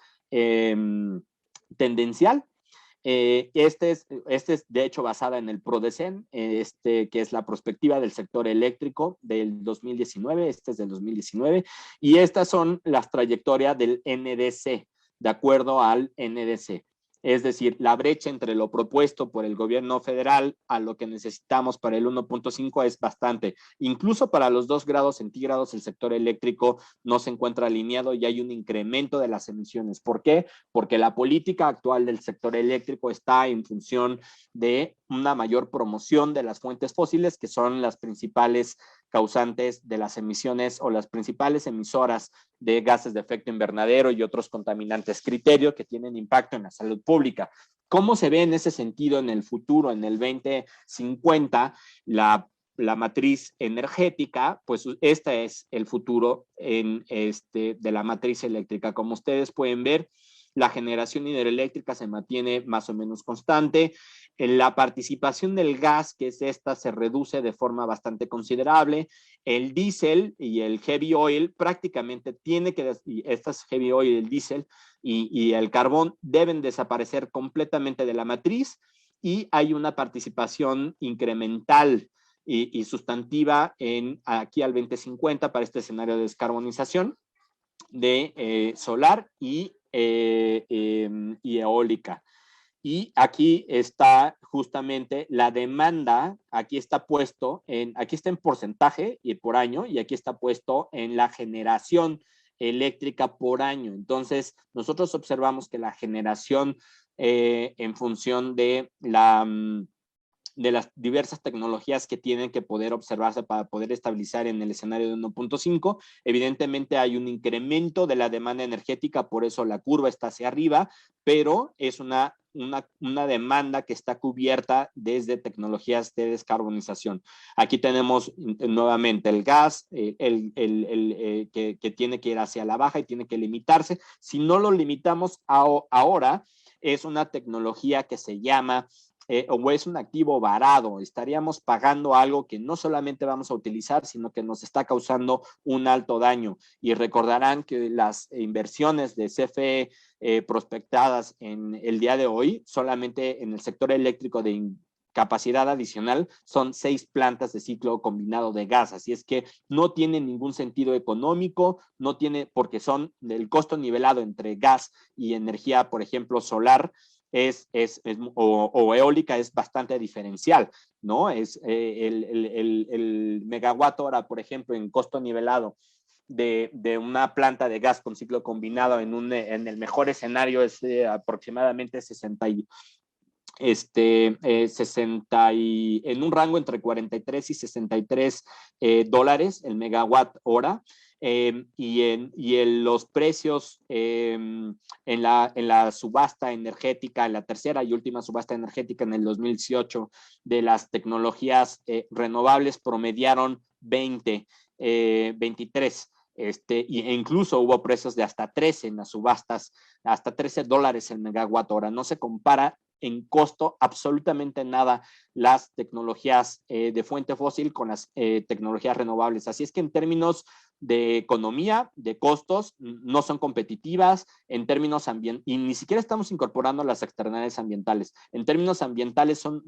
tendencial. Este es de hecho basada en el PRODECEN, que es la perspectiva del sector eléctrico del 2019, este es del 2019, y estas son las trayectorias del NDC, de acuerdo al NDC. Es decir, la brecha entre lo propuesto por el gobierno federal a lo que necesitamos para el 1.5 es bastante. Incluso para los 2 grados centígrados el sector eléctrico no se encuentra alineado y hay un incremento de las emisiones. ¿Por qué? Porque la política actual del sector eléctrico está en función de una mayor promoción de las fuentes fósiles, que son las principales causantes de las emisiones o las principales emisoras de gases de efecto invernadero y otros contaminantes criterio que tienen impacto en la salud pública. ¿Cómo se ve en ese sentido en el futuro, en el 2050, la matriz energética? Pues este es el futuro de la matriz eléctrica. Como ustedes pueden ver, la generación hidroeléctrica se mantiene más o menos constante. La participación del gas, que es esta, se reduce de forma bastante considerable. El diésel y el heavy oil prácticamente estas heavy oil, el diésel y el carbón deben desaparecer completamente de la matriz y hay una participación incremental y sustantiva aquí al 2050 para este escenario de descarbonización de solar y eólica. Y aquí está justamente la demanda, aquí está en porcentaje y por año, y aquí está puesto en la generación eléctrica por año. Entonces, nosotros observamos que la generación en función de las diversas tecnologías que tienen que poder observarse para poder estabilizar en el escenario de 1.5. Evidentemente hay un incremento de la demanda energética, por eso la curva está hacia arriba, pero es una demanda que está cubierta desde tecnologías de descarbonización. Aquí tenemos nuevamente el gas, que tiene que ir hacia la baja y tiene que limitarse. Si no lo limitamos ahora, es una tecnología que se llama o es un activo varado. Estaríamos pagando algo que no solamente vamos a utilizar, sino que nos está causando un alto daño. Y recordarán que las inversiones de CFE prospectadas en el día de hoy, solamente en el sector eléctrico de capacidad adicional, son 6 plantas de ciclo combinado de gas. Así es que no tiene ningún sentido económico, no tiene, porque son el costo nivelado entre gas y energía, por ejemplo, solar, o eólica es bastante diferencial, ¿no? El megawatt hora, por ejemplo, en costo nivelado de una planta de gas con ciclo combinado en el mejor escenario es aproximadamente 60 en un rango entre 43 y 63 dólares el megawatt hora. Y los precios en la subasta energética, en la tercera y última subasta energética en el 2018 de las tecnologías renovables promediaron 23. E incluso hubo precios de hasta 13 en las subastas, hasta 13 dólares el megawatt hora. No se compara en costo absolutamente nada las tecnologías de fuente fósil con las tecnologías renovables. Así es que en términos de economía, de costos, no son competitivas en términos ambientales, y ni siquiera estamos incorporando las externalidades ambientales. En términos ambientales son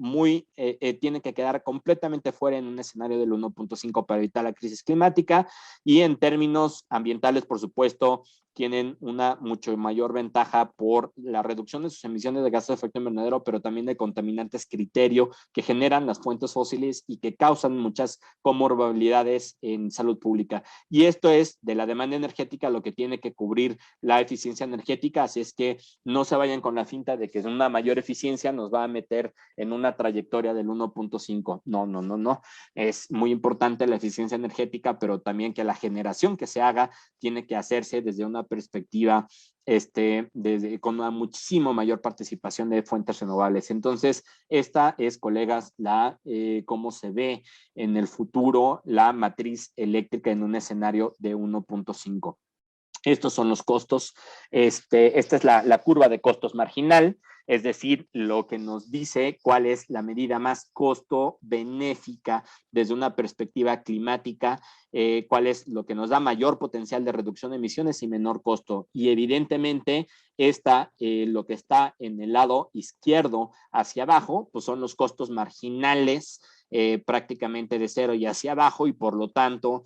tienen que quedar completamente fuera en un escenario del 1.5 para evitar la crisis climática, y en términos ambientales, por supuesto, tienen una mucho mayor ventaja por la reducción de sus emisiones de gases de efecto invernadero, pero también de contaminantes criterio que generan las fuentes fósiles y que causan muchas comorbilidades en salud pública. Y esto es de la demanda energética lo que tiene que cubrir la eficiencia energética, así es que no se vayan con la finta de que una mayor eficiencia nos va a meter en una trayectoria del 1.5. No. Es muy importante la eficiencia energética, pero también que la generación que se haga tiene que hacerse desde una perspectiva con una muchísimo mayor participación de fuentes renovables. Entonces, esta es, colegas, cómo se ve en el futuro la matriz eléctrica en un escenario de 1.5. Estos son los costos. Esta es la curva de costos marginal. es decir, lo que nos dice cuál es la medida más costo-benéfica desde una perspectiva climática, cuál es lo que nos da mayor potencial de reducción de emisiones y menor costo. Y evidentemente, lo que está en el lado izquierdo hacia abajo, pues son los costos marginales, prácticamente de cero y hacia abajo, y por lo tanto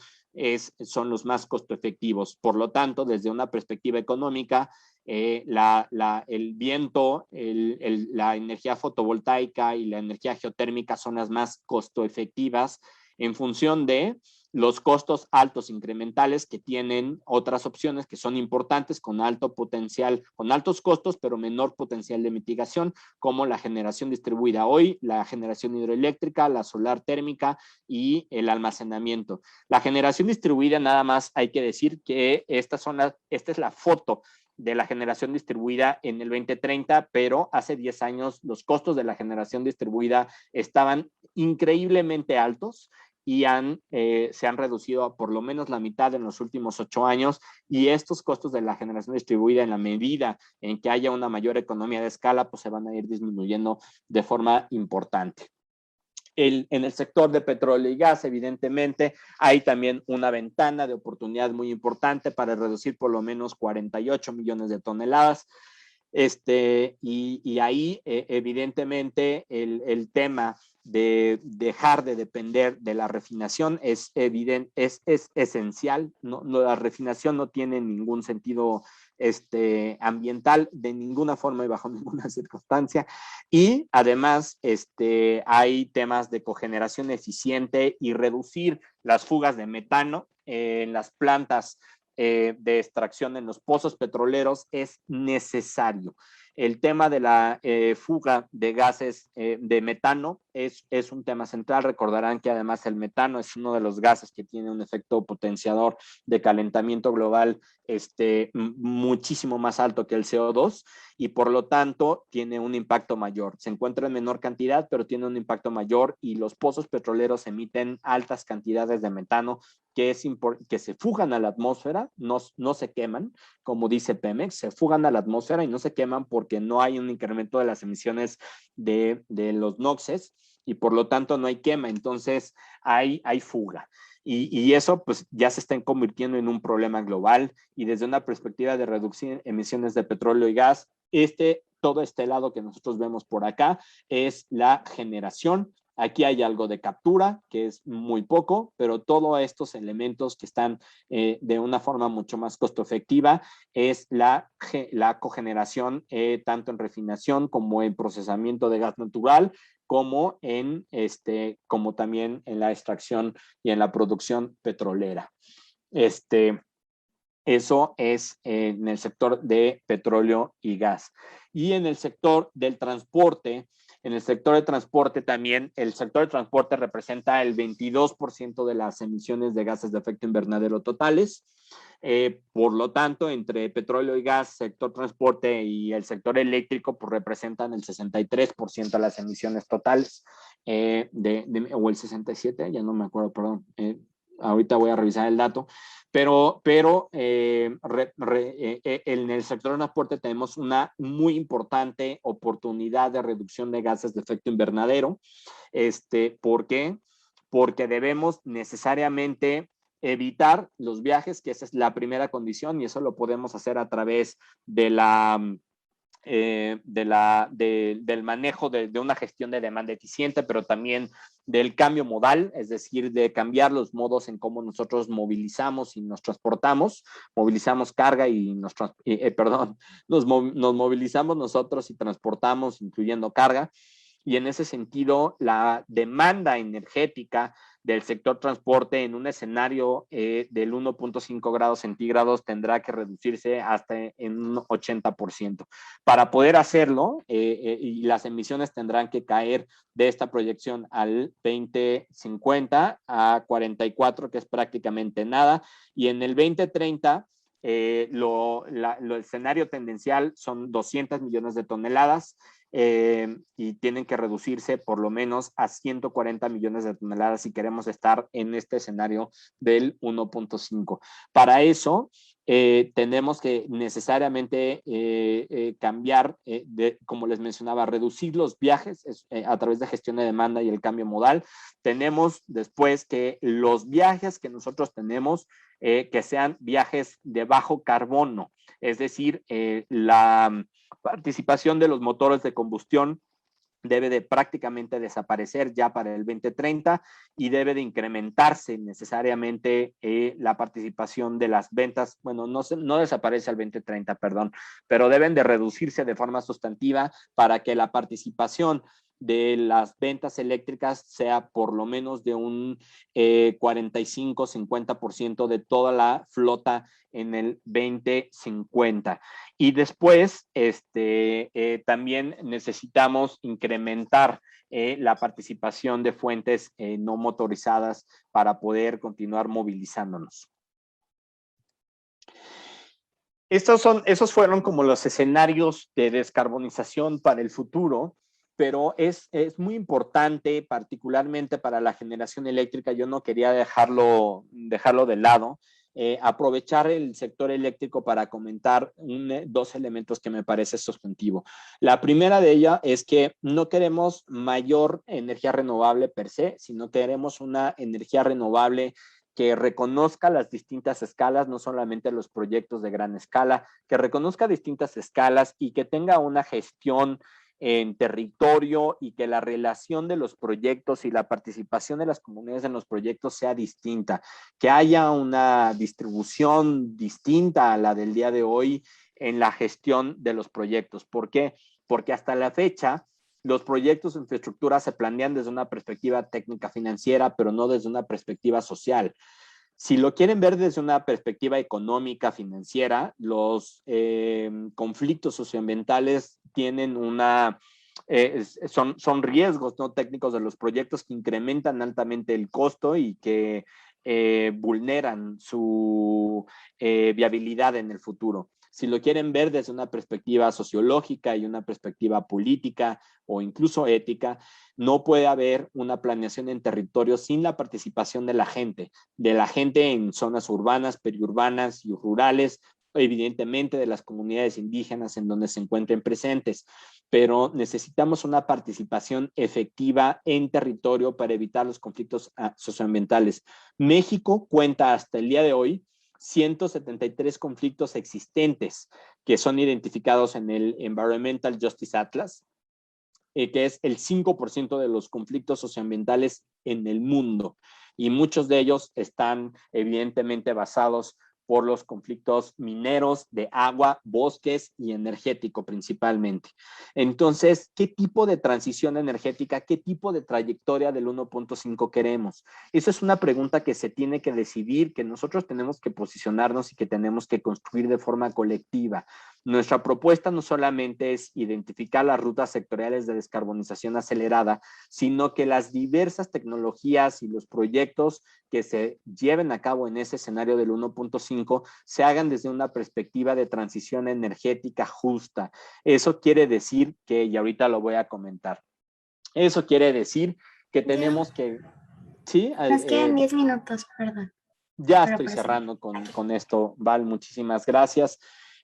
son los más costo efectivos. Por lo tanto, desde una perspectiva económica, el viento, la energía fotovoltaica y la energía geotérmica son las más costo efectivas en función de los costos altos incrementales que tienen otras opciones que son importantes con alto potencial, con altos costos, pero menor potencial de mitigación, como la generación distribuida hoy, la generación hidroeléctrica, la solar térmica y el almacenamiento. La generación distribuida, nada más hay que decir que esta es la foto de la generación distribuida en el 2030, pero hace 10 años los costos de la generación distribuida estaban increíblemente altos y se han reducido a por lo menos la mitad en los últimos 8 años, y estos costos de la generación distribuida, en la medida en que haya una mayor economía de escala, pues se van a ir disminuyendo de forma importante. En el sector de petróleo y gas, evidentemente, hay también una ventana de oportunidad muy importante para reducir por lo menos 48 millones de toneladas. Y ahí, evidentemente, el tema de dejar de depender de la refinación es esencial. La refinación no tiene ningún sentido ambiental de ninguna forma y bajo ninguna circunstancia. Y además hay temas de cogeneración eficiente y reducir las fugas de metano en las plantas de extracción en los pozos petroleros es necesario. El tema de la fuga de gases de metano es un tema central. Recordarán que además el metano es uno de los gases que tiene un efecto potenciador de calentamiento global muchísimo más alto que el CO2, y por lo tanto tiene un impacto mayor. Se encuentra en menor cantidad, pero tiene un impacto mayor, y los pozos petroleros emiten altas cantidades de metano que se fugan a la atmósfera, no se queman, como dice Pemex, se fugan a la atmósfera y no se queman porque no hay un incremento de las emisiones de los NOxes, y por lo tanto no hay quema, entonces hay fuga. Y eso pues ya se está convirtiendo en un problema global, y desde una perspectiva de reducir emisiones de petróleo y gas, todo este lado que nosotros vemos por acá es la generación. Aquí hay algo de captura, que es muy poco, pero todos estos elementos que están de una forma mucho más costo efectiva es la cogeneración, tanto en refinación como en procesamiento de gas natural, como también en la extracción y en la producción petrolera. Eso es en el sector de petróleo y gas. Y en el sector del transporte, también, el sector de transporte representa el 22% de las emisiones de gases de efecto invernadero totales. Por lo tanto, entre petróleo y gas, sector transporte y el eléctrico, pues representan el 63% de las emisiones totales, o el 67%, ya no me acuerdo, perdón. Ahorita voy a revisar el dato, pero en el sector de transporte tenemos una muy importante oportunidad de reducción de gases de efecto invernadero. ¿Por qué? Porque debemos necesariamente evitar los viajes, que esa es la primera condición, y eso lo podemos hacer a través de del manejo de una gestión de demanda eficiente, pero también del cambio modal, es decir, de cambiar los modos en cómo nosotros movilizamos y nos transportamos, movilizamos carga y nos movilizamos nosotros y transportamos, incluyendo carga. Y en ese sentido, la demanda energética del sector transporte en un escenario del 1.5 grados centígrados tendrá que reducirse hasta en un 80%. Para poder hacerlo, y las emisiones tendrán que caer de esta proyección al 2050 a 44, que es prácticamente nada, y en el 2030 el escenario tendencial son 200 millones de toneladas, y tienen que reducirse por lo menos a 140 millones de toneladas si queremos estar en este escenario del 1.5. Para eso, tenemos que necesariamente cambiar, como les mencionaba, reducir los viajes a través de gestión de demanda y el cambio modal. Tenemos después que los viajes que nosotros tenemos, que sean viajes de bajo carbono, es decir, la participación de los motores de combustión debe de prácticamente desaparecer ya para el 2030 y debe de incrementarse necesariamente la participación de las ventas. Bueno, no desaparece al 2030, perdón, pero deben de reducirse de forma sustantiva para que la participación de las ventas eléctricas sea por lo menos de un 45-50% de toda la flota en el 2050. Y después, también necesitamos incrementar la participación de fuentes no motorizadas para poder continuar movilizándonos. Esos fueron como los escenarios de descarbonización para el futuro, pero es muy importante, particularmente para la generación eléctrica. Yo no quería dejarlo de lado. Aprovechar el sector eléctrico para comentar dos elementos que me parece sustantivo. La primera de ellas es que no queremos mayor energía renovable per se, sino queremos una energía renovable que reconozca las distintas escalas, no solamente los proyectos de gran escala, que reconozca distintas escalas y que tenga una gestión en territorio y que la relación de los proyectos y la participación de las comunidades en los proyectos sea distinta, que haya una distribución distinta a la del día de hoy en la gestión de los proyectos. ¿Por qué? Porque hasta la fecha los proyectos de infraestructura se planean desde una perspectiva técnica financiera, pero no desde una perspectiva social. Si lo quieren ver desde una perspectiva económica, financiera, los conflictos socioambientales tienen son riesgos no técnicos de los proyectos que incrementan altamente el costo y que vulneran su viabilidad en el futuro. Si lo quieren ver desde una perspectiva sociológica y una perspectiva política o incluso ética, no puede haber una planeación en territorio sin la participación de la gente en zonas urbanas, periurbanas y rurales, evidentemente de las comunidades indígenas en donde se encuentren presentes, pero necesitamos una participación efectiva en territorio para evitar los conflictos socioambientales. México cuenta hasta el día de hoy 173 conflictos existentes que son identificados en el Environmental Justice Atlas, que es el 5% de los conflictos socioambientales en el mundo. Y muchos de ellos están evidentemente basados por los conflictos mineros, de agua, bosques y energético principalmente. Entonces, ¿qué tipo de transición energética, qué tipo de trayectoria del 1.5 queremos? Esa es una pregunta que se tiene que decidir, que nosotros tenemos que posicionarnos y que tenemos que construir de forma colectiva. Nuestra propuesta no solamente es identificar las rutas sectoriales de descarbonización acelerada, sino que las diversas tecnologías y los proyectos que se lleven a cabo en ese escenario del 1.5 se hagan desde una perspectiva de transición energética justa. Eso quiere decir que, y ahorita lo voy a comentar, eso quiere decir que tenemos que... ¿Sí? Nos quedan 10 minutos, perdón. Ya estoy cerrando con esto, Val, muchísimas gracias.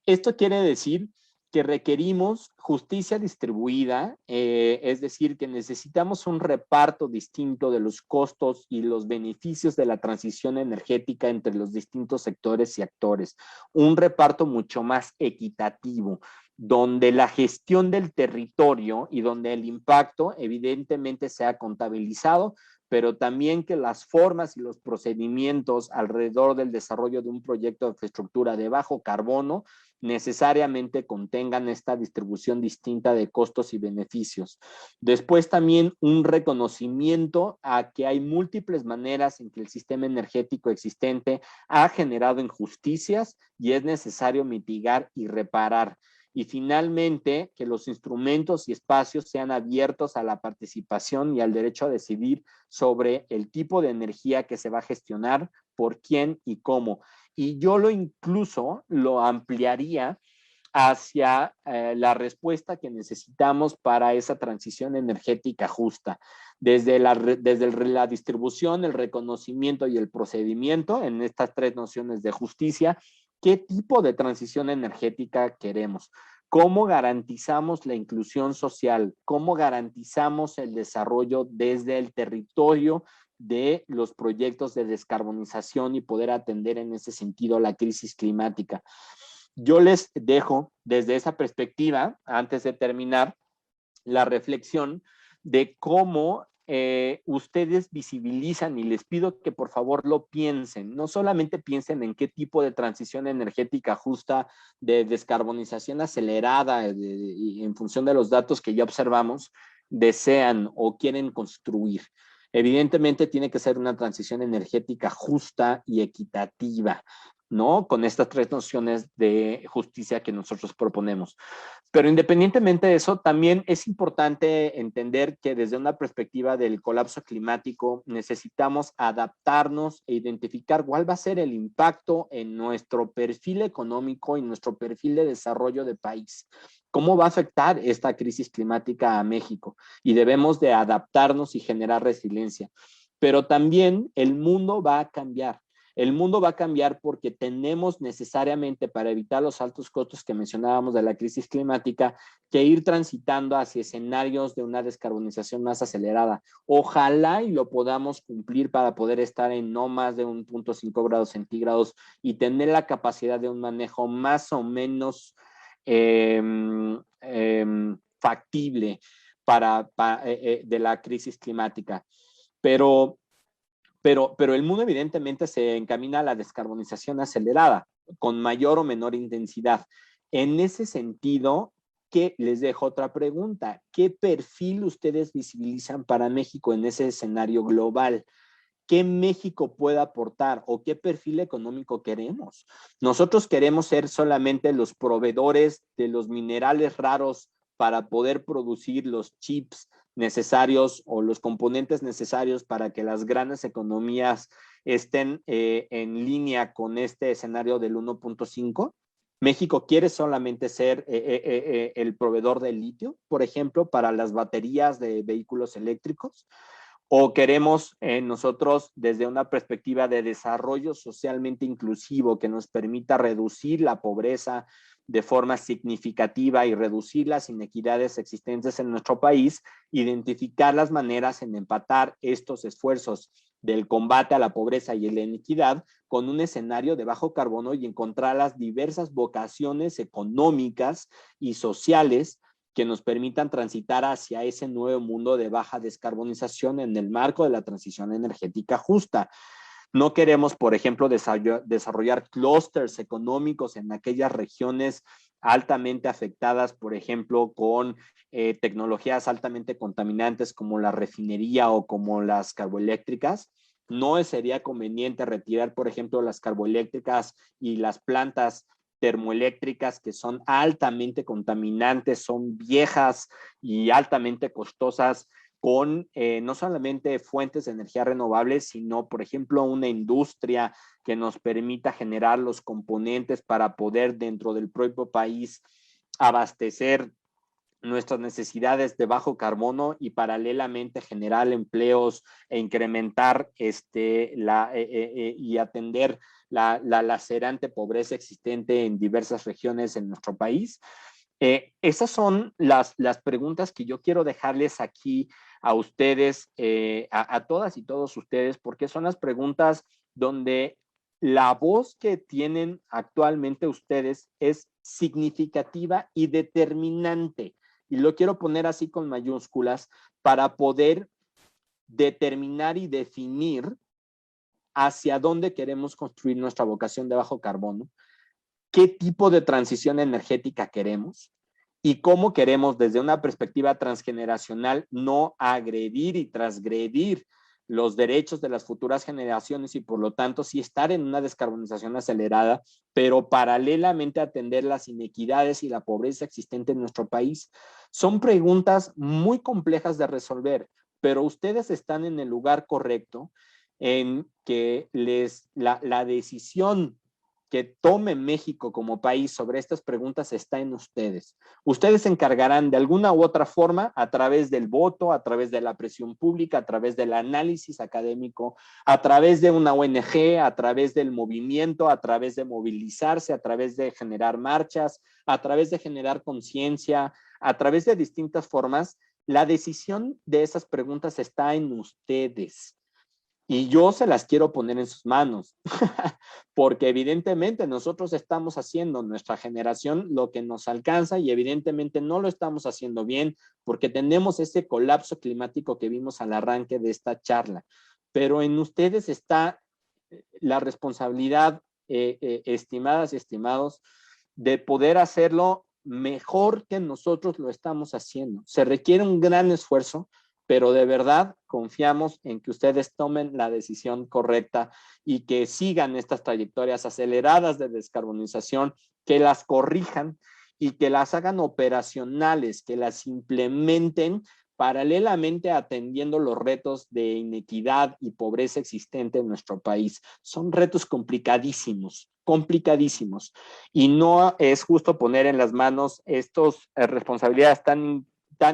Esto quiere decir que requerimos justicia distribuida, es decir, que necesitamos un reparto distinto de los costos y los beneficios de la transición energética entre los distintos sectores y actores, un reparto mucho más equitativo, donde la gestión del territorio y donde el impacto evidentemente sea contabilizado, pero también que las formas y los procedimientos alrededor del desarrollo de un proyecto de infraestructura de bajo carbono necesariamente contengan esta distribución distinta de costos y beneficios. Después también un reconocimiento a que hay múltiples maneras en que el sistema energético existente ha generado injusticias y es necesario mitigar y reparar. Y finalmente, que los instrumentos y espacios sean abiertos a la participación y al derecho a decidir sobre el tipo de energía que se va a gestionar, por quién y cómo. Y yo incluso lo ampliaría hacia la respuesta que necesitamos para esa transición energética justa, desde la distribución, el reconocimiento y el procedimiento en estas tres nociones de justicia, ¿Qué tipo de transición energética queremos? ¿Cómo garantizamos la inclusión social? ¿Cómo garantizamos el desarrollo desde el territorio de los proyectos de descarbonización y poder atender en ese sentido la crisis climática? Yo les dejo desde esa perspectiva, antes de terminar, la reflexión de cómo ustedes visibilizan, y les pido que por favor lo piensen, no solamente piensen en qué tipo de transición energética justa, de descarbonización acelerada, en función de los datos que ya observamos, desean o quieren construir. Evidentemente tiene que ser una transición energética justa y equitativa, ¿no? Con estas tres nociones de justicia que nosotros proponemos. Pero independientemente de eso, también es importante entender que desde una perspectiva del colapso climático necesitamos adaptarnos e identificar cuál va a ser el impacto en nuestro perfil económico y nuestro perfil de desarrollo de país. ¿Cómo va a afectar esta crisis climática a México? Y debemos de adaptarnos y generar resiliencia. Pero también el mundo va a cambiar. El mundo va a cambiar porque tenemos necesariamente, para evitar los altos costos que mencionábamos de la crisis climática, que ir transitando hacia escenarios de una descarbonización más acelerada. Ojalá y lo podamos cumplir para poder estar en no más de 1.5 grados centígrados y tener la capacidad de un manejo más o menos factible de la crisis climática. Pero el mundo evidentemente se encamina a la descarbonización acelerada, con mayor o menor intensidad. En ese sentido, les dejo otra pregunta. ¿Qué perfil ustedes visibilizan para México en ese escenario global? ¿Qué México puede aportar o qué perfil económico queremos? Nosotros queremos ser solamente los proveedores de los minerales raros para poder producir los chips necesarios o los componentes necesarios para que las grandes economías estén en línea con este escenario del 1.5. México quiere solamente ser el proveedor de litio, por ejemplo, para las baterías de vehículos eléctricos. ¿O queremos nosotros, desde una perspectiva de desarrollo socialmente inclusivo que nos permita reducir la pobreza de forma significativa y reducir las inequidades existentes en nuestro país, identificar las maneras en empatar estos esfuerzos del combate a la pobreza y la inequidad con un escenario de bajo carbono y encontrar las diversas vocaciones económicas y sociales que nos permitan transitar hacia ese nuevo mundo de baja descarbonización en el marco de la transición energética justa? No queremos, por ejemplo, desarrollar clústeres económicos en aquellas regiones altamente afectadas, por ejemplo, con tecnologías altamente contaminantes como la refinería o como las carboeléctricas. No sería conveniente retirar, por ejemplo, las carboeléctricas y las plantas termoeléctricas que son altamente contaminantes, son viejas y altamente costosas, con no solamente fuentes de energía renovables, sino, por ejemplo, una industria que nos permita generar los componentes para poder dentro del propio país abastecer nuestras necesidades de bajo carbono y paralelamente generar empleos e incrementar y atender la lacerante pobreza existente en diversas regiones en nuestro país. Esas son las preguntas que yo quiero dejarles aquí a ustedes, a todas y todos ustedes, porque son las preguntas donde la voz que tienen actualmente ustedes es significativa y determinante. Y lo quiero poner así con mayúsculas para poder determinar y definir hacia dónde queremos construir nuestra vocación de bajo carbono, qué tipo de transición energética queremos y cómo queremos desde una perspectiva transgeneracional no agredir y transgredir los derechos de las futuras generaciones y por lo tanto sí estar en una descarbonización acelerada, pero paralelamente atender las inequidades y la pobreza existente en nuestro país. Son preguntas muy complejas de resolver, pero ustedes están en el lugar correcto en que la decisión que tome México como país sobre estas preguntas está en ustedes. Ustedes se encargarán de alguna u otra forma, a través del voto, a través de la presión pública, a través del análisis académico, a través de una ONG, a través del movimiento, a través de movilizarse, a través de generar marchas, a través de generar conciencia, a través de distintas formas. La decisión de esas preguntas está en ustedes. Y yo se las quiero poner en sus manos, porque evidentemente nosotros estamos haciendo, nuestra generación, lo que nos alcanza y evidentemente no lo estamos haciendo bien porque tenemos ese colapso climático que vimos al arranque de esta charla. Pero en ustedes está la responsabilidad, estimadas y estimados, de poder hacerlo mejor que nosotros lo estamos haciendo. Se requiere un gran esfuerzo, pero de verdad confiamos en que ustedes tomen la decisión correcta y que sigan estas trayectorias aceleradas de descarbonización, que las corrijan y que las hagan operacionales, que las implementen paralelamente atendiendo los retos de inequidad y pobreza existente en nuestro país. Son retos complicadísimos, complicadísimos. Y no es justo poner en las manos estas responsabilidades tan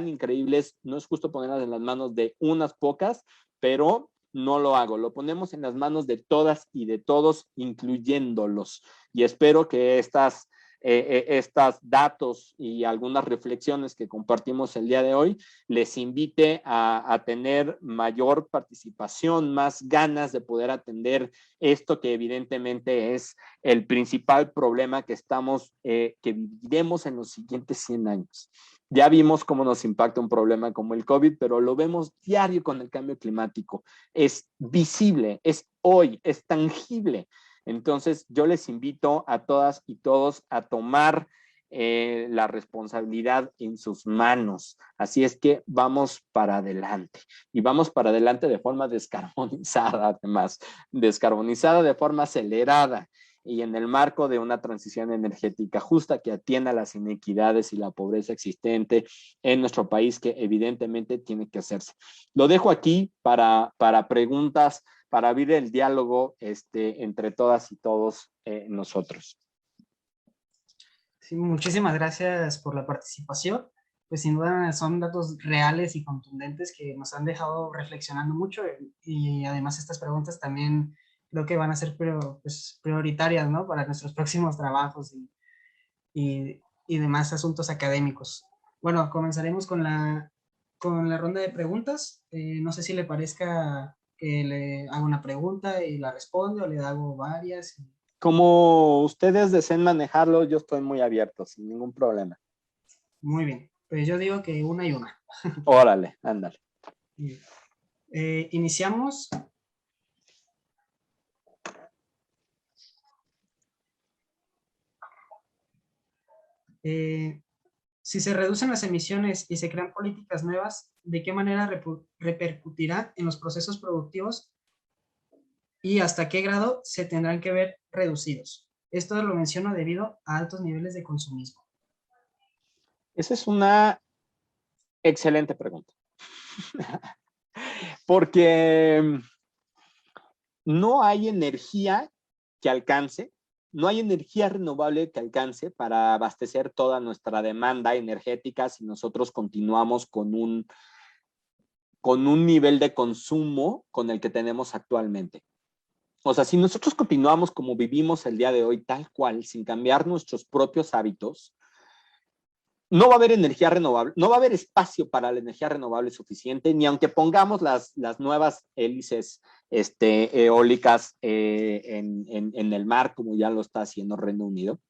increíbles, no es justo ponerlas en las manos de unas pocas, pero no lo hago, lo ponemos en las manos de todas y de todos, incluyéndolos. Y espero que estos datos y algunas reflexiones que compartimos el día de hoy les invite a tener mayor participación, más ganas de poder atender esto que evidentemente es el principal problema que viviremos en los siguientes 100 años. Ya vimos cómo nos impacta un problema como el COVID, pero lo vemos diario con el cambio climático. Es visible, es hoy, es tangible. Entonces, yo les invito a todas y todos a tomar la responsabilidad en sus manos. Así es que vamos para adelante. Y vamos para adelante de forma descarbonizada, además. Descarbonizada de forma acelerada. Y en el marco de una transición energética justa que atienda las inequidades y la pobreza existente en nuestro país, que evidentemente tiene que hacerse. Lo dejo aquí para preguntas, para abrir el diálogo entre todas y todos nosotros. Sí, muchísimas gracias por la participación. Pues sin duda son datos reales y contundentes que nos han dejado reflexionando mucho y además estas preguntas también creo que van a ser pues, prioritarias, ¿no? Para nuestros próximos trabajos y demás asuntos académicos. Bueno, comenzaremos con la ronda de preguntas. No sé si le parezca que le haga una pregunta y la responde o le hago varias. Como ustedes deseen manejarlo, yo estoy muy abierto, sin ningún problema. Muy bien, pues yo digo que una y una. Órale, ándale. Iniciamos. Si se reducen las emisiones y se crean políticas nuevas, ¿de qué manera repercutirá en los procesos productivos y hasta qué grado se tendrán que ver reducidos? Esto lo menciono debido a altos niveles de consumismo. Esa es una excelente pregunta. Porque no hay energía que alcance, no hay energía renovable que alcance para abastecer toda nuestra demanda energética si nosotros continuamos con un nivel de consumo con el que tenemos actualmente. O sea, si nosotros continuamos como vivimos el día de hoy, tal cual, sin cambiar nuestros propios hábitos, no va a haber energía renovable, no va a haber espacio para la energía renovable suficiente, ni aunque pongamos las nuevas hélices eólicas en el mar, como ya lo está haciendo Reino Unido.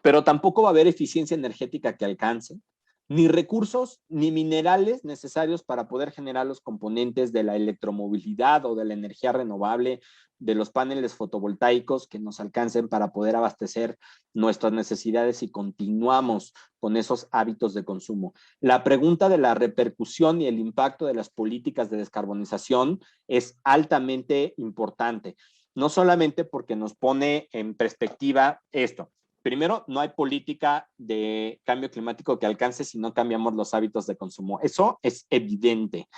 Pero tampoco va a haber eficiencia energética que alcance, ni recursos ni minerales necesarios para poder generar los componentes de la electromovilidad o de la energía renovable, de los paneles fotovoltaicos que nos alcancen para poder abastecer nuestras necesidades si continuamos con esos hábitos de consumo. La pregunta de la repercusión y el impacto de las políticas de descarbonización es altamente importante, no solamente porque nos pone en perspectiva esto. primero, no hay política de cambio climático que alcance si no cambiamos los hábitos de consumo. Eso es evidente.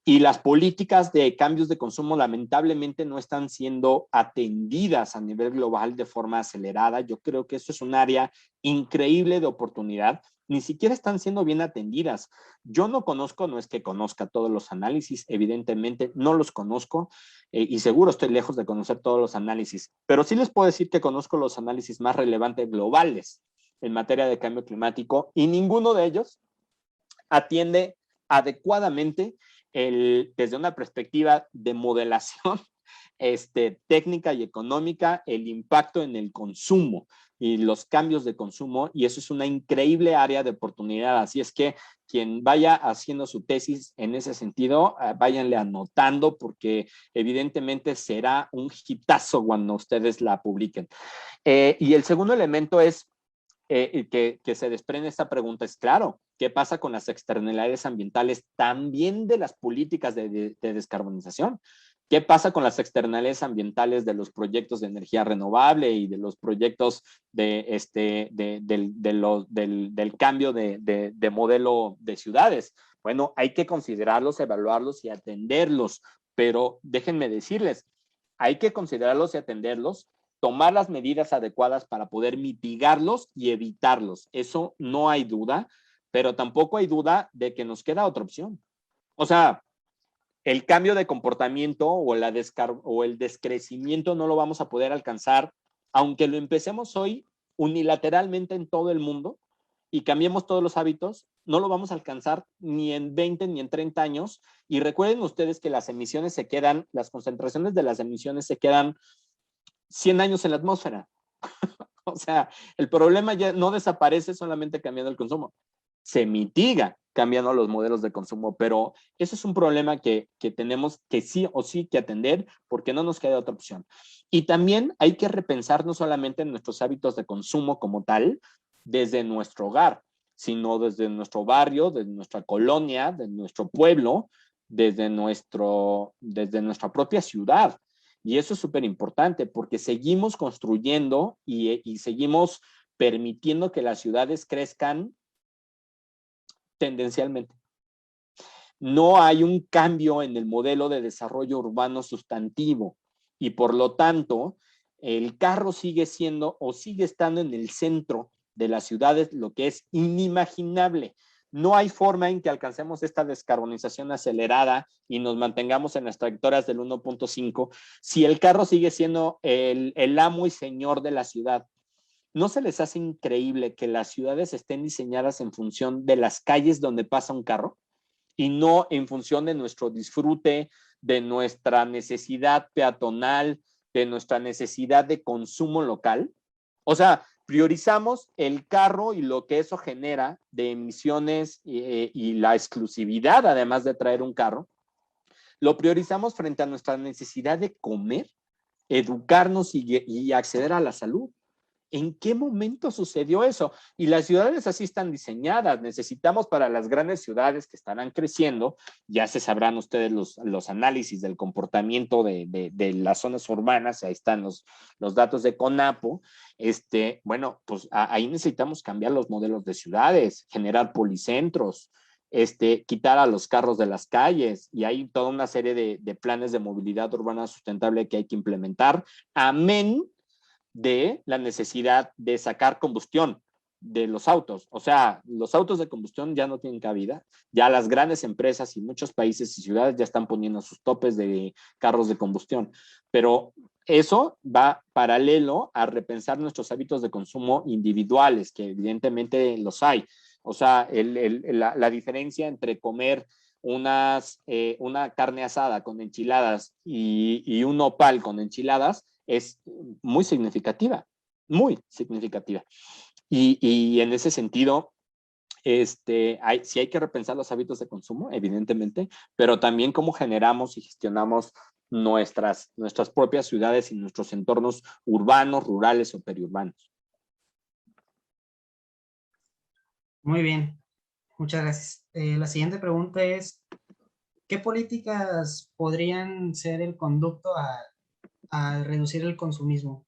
Y las políticas de cambios de consumo lamentablemente no están siendo atendidas a nivel global de forma acelerada. Yo creo que eso es un área increíble de oportunidad. Ni siquiera están siendo bien atendidas. Yo no conozco, no es que conozca todos los análisis, evidentemente no los conozco y seguro estoy lejos de conocer todos los análisis, pero sí les puedo decir que conozco los análisis más relevantes globales en materia de cambio climático y ninguno de ellos atiende adecuadamente desde una perspectiva de modelación técnica y económica, el impacto en el consumo y los cambios de consumo, y eso es una increíble área de oportunidad. Así es que quien vaya haciendo su tesis en ese sentido, váyanle anotando porque evidentemente será un hitazo cuando ustedes la publiquen. Y el segundo elemento es que se desprende esta pregunta es, claro, ¿qué pasa con las externalidades ambientales también de las políticas de descarbonización? ¿Qué pasa con las externalidades ambientales de los proyectos de energía renovable y de los proyectos del cambio de modelo de ciudades? Bueno, hay que considerarlos, evaluarlos y atenderlos, pero déjenme decirles, hay que considerarlos y atenderlos, tomar las medidas adecuadas para poder mitigarlos y evitarlos. Eso no hay duda, pero tampoco hay duda de que nos queda otra opción. O sea, el cambio de comportamiento o el descrecimiento no lo vamos a poder alcanzar, aunque lo empecemos hoy unilateralmente en todo el mundo y cambiemos todos los hábitos, no lo vamos a alcanzar ni en 20 ni en 30 años. Y recuerden ustedes que las emisiones se quedan, las concentraciones de las emisiones se quedan 100 años en la atmósfera. O sea, el problema ya no desaparece solamente cambiando el consumo, se mitiga cambiando los modelos de consumo, pero eso es un problema que tenemos que sí o sí que atender porque no nos queda otra opción. Y también hay que repensar no solamente en nuestros hábitos de consumo como tal, desde nuestro hogar, sino desde nuestro barrio, desde nuestra colonia, desde nuestro pueblo, desde nuestra propia ciudad. Y eso es súper importante porque seguimos construyendo y seguimos permitiendo que las ciudades crezcan tendencialmente. No hay un cambio en el modelo de desarrollo urbano sustantivo y por lo tanto el carro sigue siendo o sigue estando en el centro de las ciudades, lo que es inimaginable. No hay forma en que alcancemos esta descarbonización acelerada y nos mantengamos en las trayectorias del 1.5 si el carro sigue siendo el amo y señor de la ciudad. ¿No se les hace increíble que las ciudades estén diseñadas en función de las calles donde pasa un carro y no en función de nuestro disfrute, de nuestra necesidad peatonal, de nuestra necesidad de consumo local? O sea, priorizamos el carro y lo que eso genera de emisiones y la exclusividad, además de traer un carro, lo priorizamos frente a nuestra necesidad de comer, educarnos y acceder a la salud. ¿En qué momento sucedió eso? Y las ciudades así están diseñadas. Necesitamos para las grandes ciudades que estarán creciendo, ya se sabrán ustedes los análisis del comportamiento de las zonas urbanas, ahí están los datos de CONAPO. Bueno, pues ahí necesitamos cambiar los modelos de ciudades, generar policentros, quitar a los carros de las calles, y hay toda una serie de planes de movilidad urbana sustentable que hay que implementar, amén de la necesidad de sacar combustión de los autos. O sea, los autos de combustión ya no tienen cabida. Ya las grandes empresas y muchos países y ciudades ya están poniendo sus topes de carros de combustión. Pero eso va paralelo a repensar nuestros hábitos de consumo individuales, que evidentemente los hay. O sea, la diferencia entre comer una carne asada con enchiladas y un nopal con enchiladas es muy significativa, muy significativa. Y en ese sentido, sí hay que repensar los hábitos de consumo, evidentemente, pero también cómo generamos y gestionamos nuestras propias ciudades y nuestros entornos urbanos, rurales o periurbanos. Muy bien, muchas gracias. La siguiente pregunta es, ¿qué políticas podrían ser el conducto a reducir el consumismo?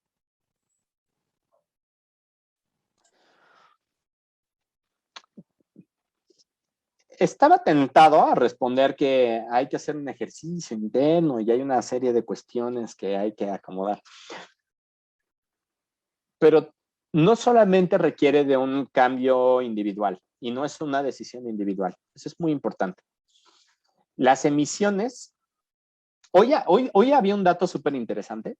estaba tentado a responder que hay que hacer un ejercicio interno y hay una serie de cuestiones que hay que acomodar. Pero no solamente requiere de un cambio individual y no es una decisión individual. Eso es muy importante. Las emisiones, hoy había un dato súper interesante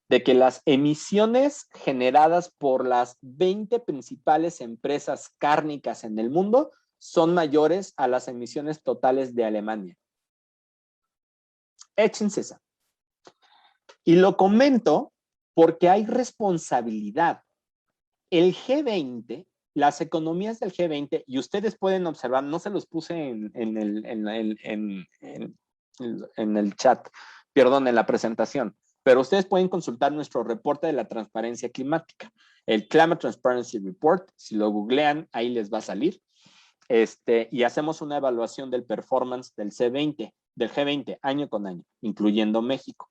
de que las emisiones generadas por las 20 principales empresas cárnicas en el mundo son mayores a las emisiones totales de Alemania. Échense esa. Y lo comento porque hay responsabilidad. El G20, las economías del G20, y ustedes pueden observar, no se los puse en el chat, perdón, en la presentación, pero ustedes pueden consultar nuestro reporte de la transparencia climática, el Climate Transparency Report. Si lo googlean, ahí les va a salir. Y hacemos una evaluación del performance del G20, año con año, incluyendo México.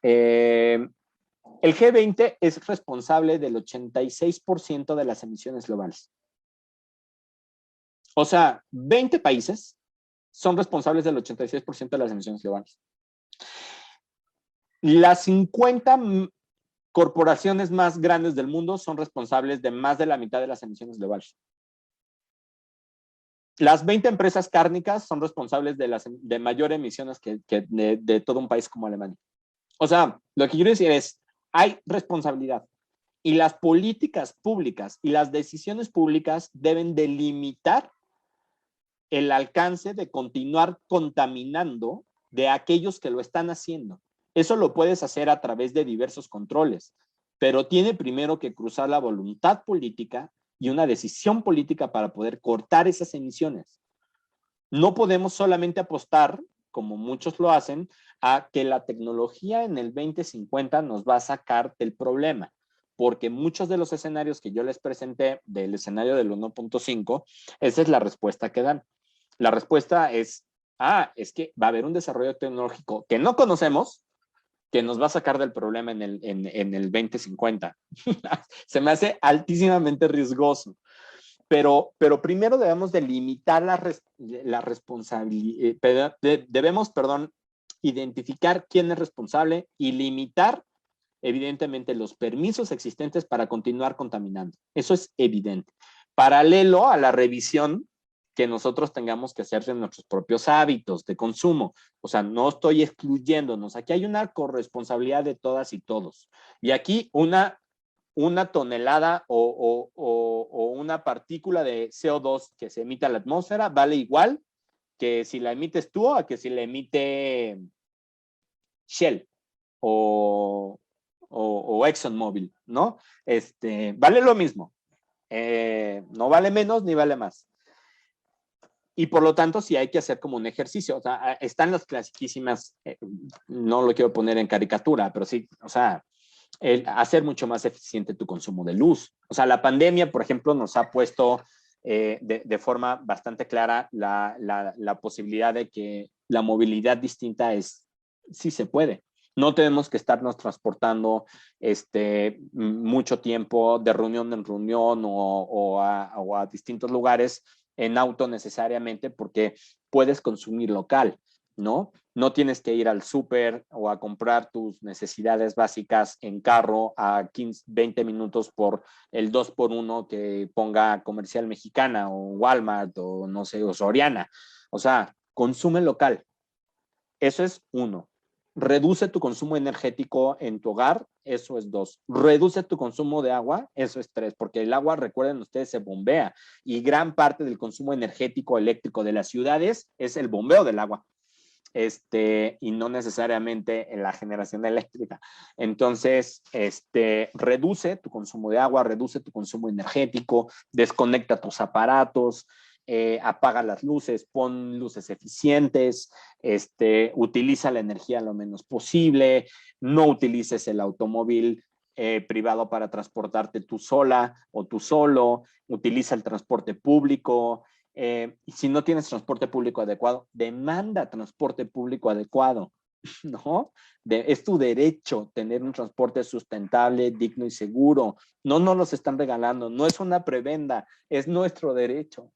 El G20 es responsable del 86% de las emisiones globales. O sea, 20 países son responsables del 86% de las emisiones globales. Las 50 corporaciones más grandes del mundo son responsables de más de la mitad de las emisiones globales. Las 20 empresas cárnicas son responsables de mayor emisiones que de todo un país como Alemania. O sea, lo que quiero decir es, hay responsabilidad y las políticas públicas y las decisiones públicas deben delimitar el alcance de continuar contaminando de aquellos que lo están haciendo. Eso lo puedes hacer a través de diversos controles, pero tiene primero que cruzar la voluntad política y una decisión política para poder cortar esas emisiones. No podemos solamente apostar, como muchos lo hacen, a que la tecnología en el 2050 nos va a sacar del problema, porque muchos de los escenarios que yo les presenté del escenario del 1.5, esa es la respuesta que dan. La respuesta es, es que va a haber un desarrollo tecnológico que no conocemos, que nos va a sacar del problema en el 2050. Se me hace altísimamente riesgoso. Pero primero debemos delimitar la responsabilidad, debemos identificar quién es responsable y limitar, evidentemente, los permisos existentes para continuar contaminando. Eso es evidente. Paralelo a la revisión que nosotros tengamos que hacer de nuestros propios hábitos de consumo. O sea, no estoy excluyéndonos. Aquí hay una corresponsabilidad de todas y todos. Y aquí una tonelada o una partícula de CO2 que se emite a la atmósfera vale igual que si la emites tú o que si la emite Shell o ExxonMobil, ¿no? Vale lo mismo. No vale menos ni vale más. Y por lo tanto, sí hay que hacer como un ejercicio. O sea, están las clasiquísimas, no lo quiero poner en caricatura, pero sí, o sea, hacer mucho más eficiente tu consumo de luz. O sea, la pandemia, por ejemplo, nos ha puesto de forma bastante clara la posibilidad de que la movilidad distinta sí se puede. No tenemos que estarnos transportando mucho tiempo de reunión en reunión o a distintos lugares en auto necesariamente, porque puedes consumir local, ¿no? No tienes que ir al súper o a comprar tus necesidades básicas en carro a 15, 20 minutos por el 2x1 que ponga Comercial Mexicana o Walmart o no sé, o Soriana. O sea, consume local. Eso es 1. Reduce tu consumo energético en tu hogar, eso es 2. Reduce tu consumo de agua, eso es 3, porque el agua, recuerden ustedes, se bombea y gran parte del consumo energético eléctrico de las ciudades es el bombeo del agua. Y no necesariamente en la generación eléctrica. Entonces, reduce tu consumo de agua, reduce tu consumo energético, desconecta tus aparatos, apaga las luces, pon luces eficientes, utiliza la energía lo menos posible, no utilices el automóvil privado para transportarte tú sola o tú solo, utiliza el transporte público. Y si no tienes transporte público adecuado, demanda transporte público adecuado, ¿no? Es tu derecho tener un transporte sustentable, digno y seguro. No nos los están regalando, no es una prebenda, es nuestro derecho.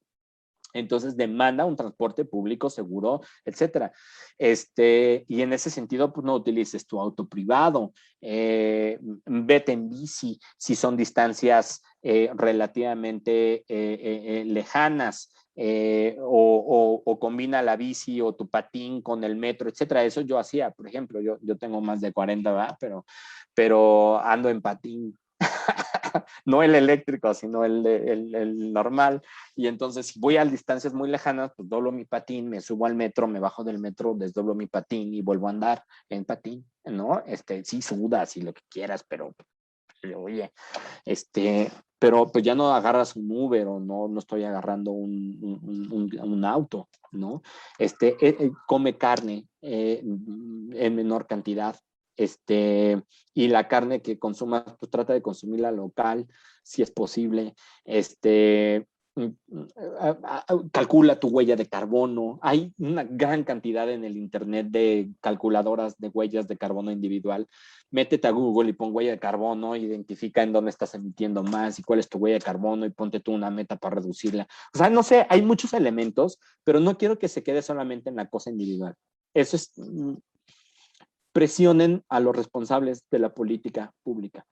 Entonces demanda un transporte público seguro, etcétera. Y en ese sentido, pues no utilices tu auto privado, vete en bici si son distancias relativamente lejanas, o combina la bici o tu patín con el metro, etcétera. Eso yo hacía, por ejemplo, yo tengo más de 40, ¿verdad? Pero ando en patín. No el eléctrico, sino el normal. Y entonces, si voy a distancias muy lejanas, pues doblo mi patín, me subo al metro, me bajo del metro, desdoblo mi patín y vuelvo a andar en patín, ¿no? Sí sudas y lo que quieras, pero oye, pero pues ya no agarras un Uber o no estoy agarrando un auto, ¿no? Come carne en menor cantidad, y la carne que consumas, pues trata de consumirla local, si es posible, calcula tu huella de carbono. Hay una gran cantidad en el internet de calculadoras de huellas de carbono individual. Métete a Google y pon huella de carbono, identifica en dónde estás emitiendo más y cuál es tu huella de carbono y ponte tú una meta para reducirla. O sea, no sé, hay muchos elementos, pero no quiero que se quede solamente en la cosa individual. Eso es, presionen a los responsables de la política pública.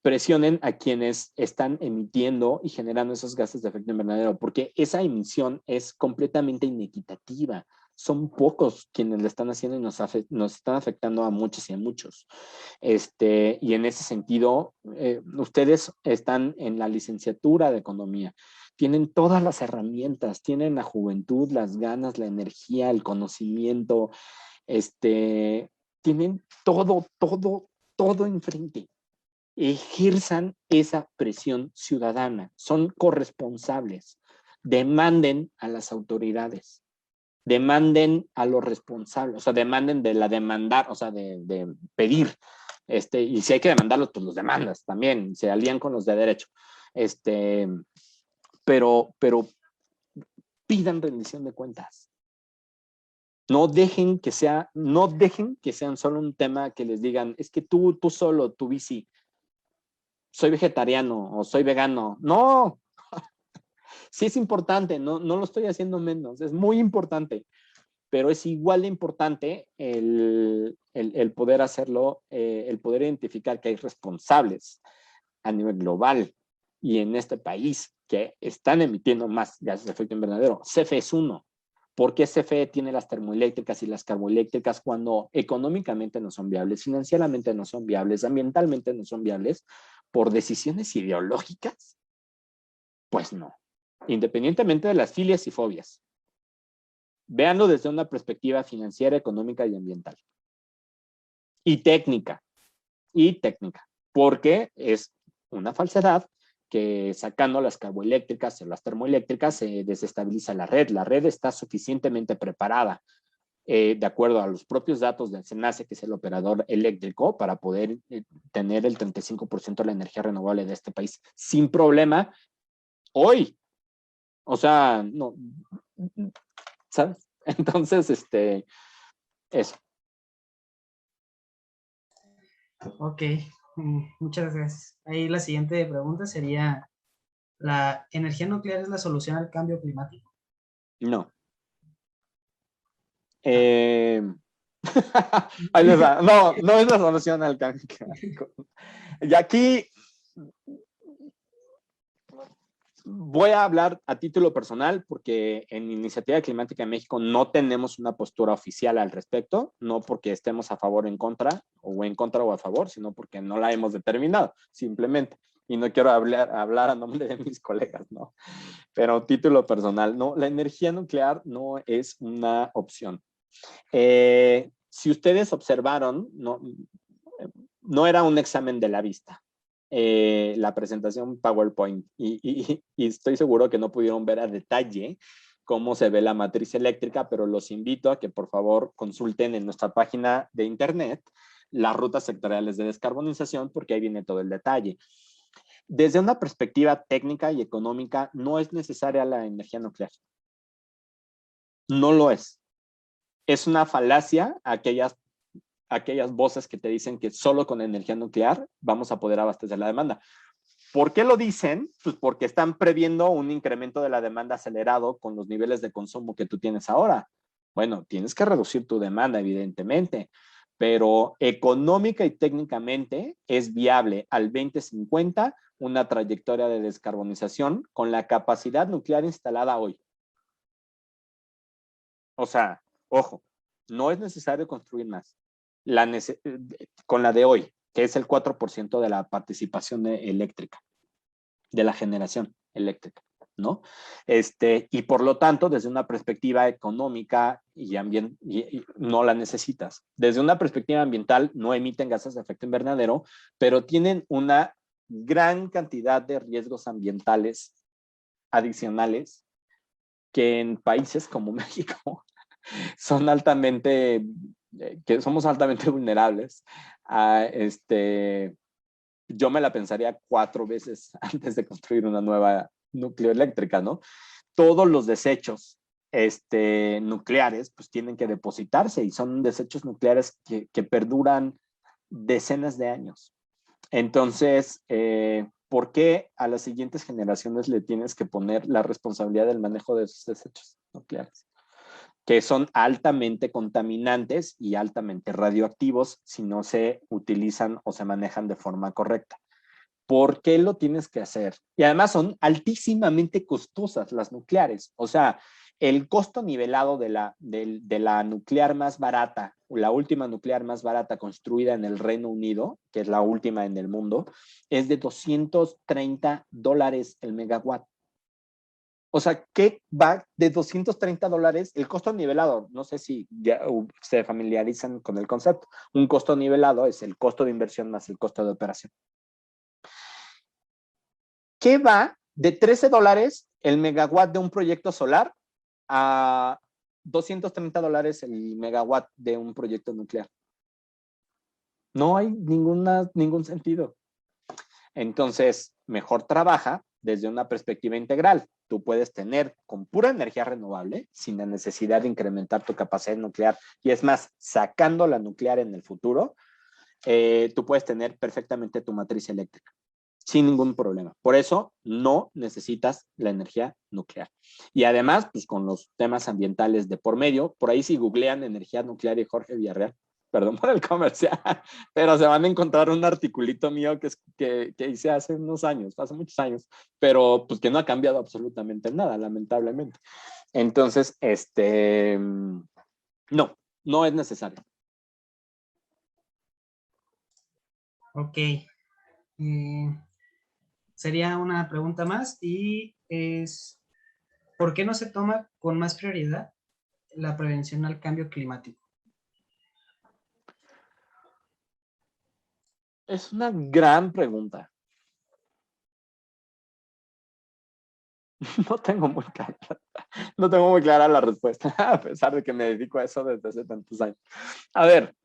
Presionen a quienes están emitiendo y generando esos gases de efecto invernadero, porque esa emisión es completamente inequitativa. Son pocos quienes le están haciendo y nos están afectando a muchos y a muchos. Y en ese sentido, ustedes están en la licenciatura de Economía. Tienen todas las herramientas, tienen la juventud, las ganas, la energía, el conocimiento, tienen todo enfrente. Ejerzan esa presión ciudadana, son corresponsables, demanden a las autoridades, demanden a los responsables, o sea, demanden de la demandar, o sea, de pedir, y si hay que demandarlos, pues los demandas también, se alían con los de derecho, pero pidan rendición de cuentas. No dejen que sean solo un tema que les digan, es que tú solo, tu bici, soy vegetariano o soy vegano. No, sí es importante, no lo estoy haciendo menos, es muy importante, pero es igual de importante el poder hacerlo, el poder identificar que hay responsables a nivel global y en este país que están emitiendo más gases de efecto invernadero. CFE es uno. ¿Por qué CFE tiene las termoeléctricas y las carboeléctricas cuando económicamente no son viables, financieramente no son viables, ambientalmente no son viables? ¿Por decisiones ideológicas? Pues no. Independientemente de las filias y fobias. Véanlo desde una perspectiva financiera, económica y ambiental. Y técnica. Porque es una falsedad que sacando las carboeléctricas o las termoeléctricas se desestabiliza la red. La red está suficientemente preparada, de acuerdo a los propios datos del SENACE, que es el operador eléctrico, para poder tener el 35% de la energía renovable de este país sin problema hoy. O sea, no, ¿sabes? Entonces, eso. Ok, muchas gracias. Ahí la siguiente pregunta sería, ¿la energía nuclear es la solución al cambio climático? No. Ahí les va. No es la solución al cambio climático. Y aquí voy a hablar a título personal porque en Iniciativa Climática de México no tenemos una postura oficial al respecto, no porque estemos a favor o en contra o a favor, sino porque no la hemos determinado, simplemente. Y no quiero hablar a nombre de mis colegas, ¿no? Pero título personal, no, la energía nuclear no es una opción. Si ustedes observaron, no era un examen de la vista. La presentación PowerPoint y estoy seguro que no pudieron ver a detalle cómo se ve la matriz eléctrica, pero los invito a que por favor consulten en nuestra página de internet las rutas sectoriales de descarbonización porque ahí viene todo el detalle. Desde una perspectiva técnica y económica, no es necesaria la energía nuclear. No lo es. Es una falacia aquellas voces que te dicen que solo con energía nuclear vamos a poder abastecer la demanda. ¿Por qué lo dicen? Pues porque están previendo un incremento de la demanda acelerado con los niveles de consumo que tú tienes ahora. Bueno, tienes que reducir tu demanda, evidentemente, pero económica y técnicamente es viable al 2050 una trayectoria de descarbonización con la capacidad nuclear instalada hoy. O sea, ojo, no es necesario construir más. Con la de hoy, que es el 4% de la participación eléctrica, de la generación eléctrica, ¿no? Y por lo tanto, desde una perspectiva económica y no la necesitas. Desde una perspectiva ambiental, no emiten gases de efecto invernadero, pero tienen una gran cantidad de riesgos ambientales adicionales que en países como México son altamente, que somos altamente vulnerables a yo me la pensaría 4 veces antes de construir una nueva nucleoeléctrica, ¿no? Todos los desechos nucleares pues tienen que depositarse y son desechos nucleares que perduran decenas de años. Entonces, ¿por qué a las siguientes generaciones le tienes que poner la responsabilidad del manejo de esos desechos nucleares? Que son altamente contaminantes y altamente radioactivos si no se utilizan o se manejan de forma correcta. ¿Por qué lo tienes que hacer? Y además son altísimamente costosas las nucleares. O sea, el costo nivelado de la nuclear más barata, la última nuclear más barata construida en el Reino Unido, que es la última en el mundo, es de $230 el megawatt. O sea, ¿qué va de $230? El costo nivelado, no sé si ya se familiarizan con el concepto. Un costo nivelado es el costo de inversión más el costo de operación. ¿Qué va de $13 el megawatt de un proyecto solar a $230 el megawatt de un proyecto nuclear? No hay ningún sentido. Entonces, mejor trabaja desde una perspectiva integral. Tú puedes tener con pura energía renovable, sin la necesidad de incrementar tu capacidad nuclear, y es más, sacando la nuclear en el futuro, tú puedes tener perfectamente tu matriz eléctrica, sin ningún problema. Por eso, no necesitas la energía nuclear. Y además, pues con los temas ambientales de por medio, por ahí si googlean energía nuclear y Jorge Villarreal, perdón por el comercial, pero se van a encontrar un articulito mío que hice hace unos años, hace muchos años, pero pues que no ha cambiado absolutamente nada, lamentablemente. Entonces, no es necesario. Ok. Sería una pregunta más y es, ¿por qué no se toma con más prioridad la prevención al cambio climático? Es una gran pregunta. No tengo muy clara la respuesta, a pesar de que me dedico a eso desde hace tantos años. A ver,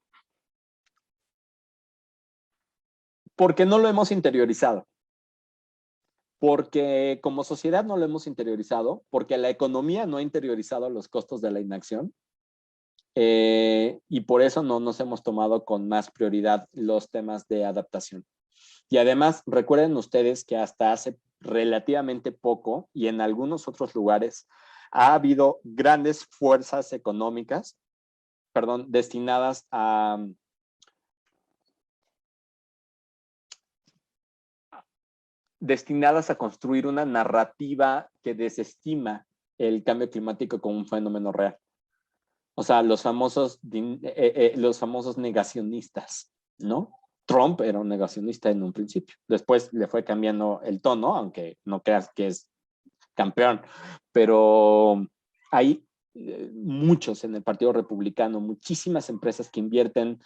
¿por qué no lo hemos interiorizado? Porque como sociedad no lo hemos interiorizado, porque la economía no ha interiorizado los costos de la inacción, y por eso no nos hemos tomado con más prioridad los temas de adaptación. Y además, recuerden ustedes que hasta hace relativamente poco y en algunos otros lugares ha habido grandes fuerzas económicas, destinadas a construir una narrativa que desestima el cambio climático como un fenómeno real. O sea, los famosos negacionistas, ¿no? Trump era un negacionista en un principio. Después le fue cambiando el tono, aunque no creas que es campeón. Pero hay muchos en el Partido Republicano, muchísimas empresas que invierten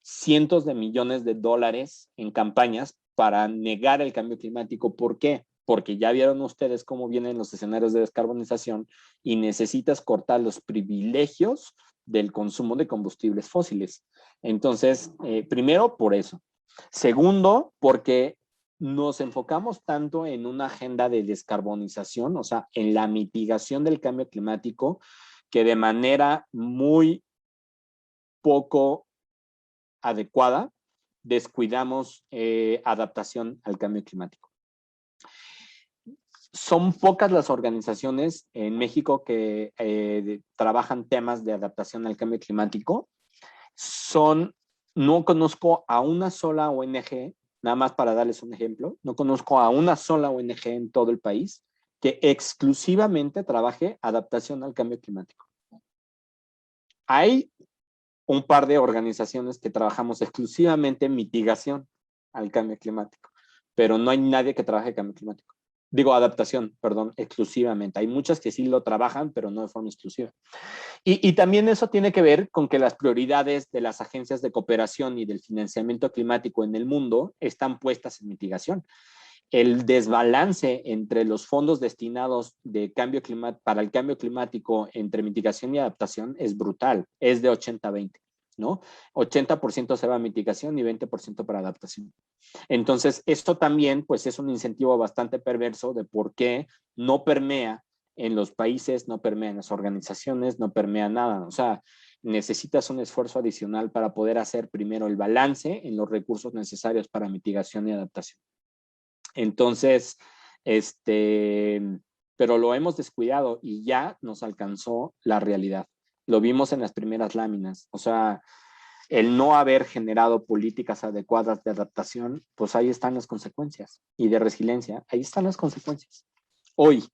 cientos de millones de dólares en campañas para negar el cambio climático. ¿Por qué? Porque ya vieron ustedes cómo vienen los escenarios de descarbonización y necesitas cortar los privilegios del consumo de combustibles fósiles. Entonces, primero, por eso. Segundo, porque nos enfocamos tanto en una agenda de descarbonización, o sea, en la mitigación del cambio climático, que de manera muy poco adecuada descuidamos adaptación al cambio climático. son pocas las organizaciones en México que trabajan temas de adaptación al cambio climático. No conozco a una sola ONG, nada más para darles un ejemplo, no conozco a una sola ONG en todo el país que exclusivamente trabaje adaptación al cambio climático. Hay un par de organizaciones que trabajamos exclusivamente en mitigación al cambio climático, pero no hay nadie que trabaje cambio climático. Digo, adaptación, perdón, exclusivamente. Hay muchas que sí lo trabajan, pero no de forma exclusiva. Y también eso tiene que ver con que las prioridades de las agencias de cooperación y del financiamiento climático en el mundo están puestas en mitigación. El desbalance entre los fondos destinados para el cambio climático entre mitigación y adaptación es brutal, es de 80-20, ¿no? 80% se va a mitigación y 20% para adaptación. Entonces, esto también, pues, es un incentivo bastante perverso de por qué no permea en los países, no permea en las organizaciones, no permea nada. O sea, necesitas un esfuerzo adicional para poder hacer primero el balance en los recursos necesarios para mitigación y adaptación. Entonces, pero lo hemos descuidado y ya nos alcanzó la realidad. Lo vimos en las primeras láminas. O sea, el no haber generado políticas adecuadas de adaptación, pues ahí están las consecuencias. Y de resiliencia, ahí están las consecuencias. Hoy,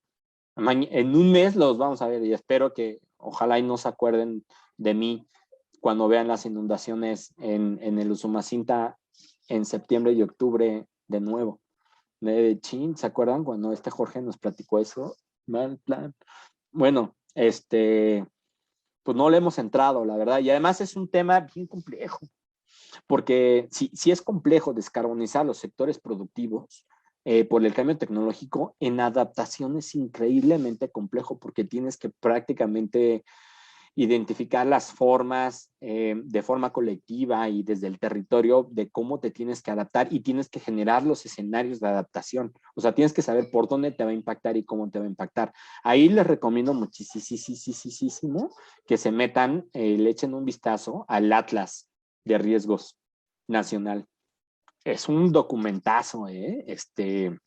en un mes los vamos a ver y espero que ojalá y no se acuerden de mí cuando vean las inundaciones en el Usumacinta en septiembre y octubre de nuevo. ¿Se acuerdan cuando Jorge nos platicó eso? Mal plan. Bueno, pues no le hemos entrado, la verdad. Y además es un tema bien complejo, porque si es complejo descarbonizar los sectores productivos por el cambio tecnológico, en adaptación es increíblemente complejo porque tienes que prácticamente identificar las formas de forma colectiva y desde el territorio de cómo te tienes que adaptar y tienes que generar los escenarios de adaptación. O sea, tienes que saber por dónde te va a impactar y cómo te va a impactar. Ahí les recomiendo muchísimo que se metan, le echen un vistazo al Atlas de Riesgos Nacional. Es un documentazo, que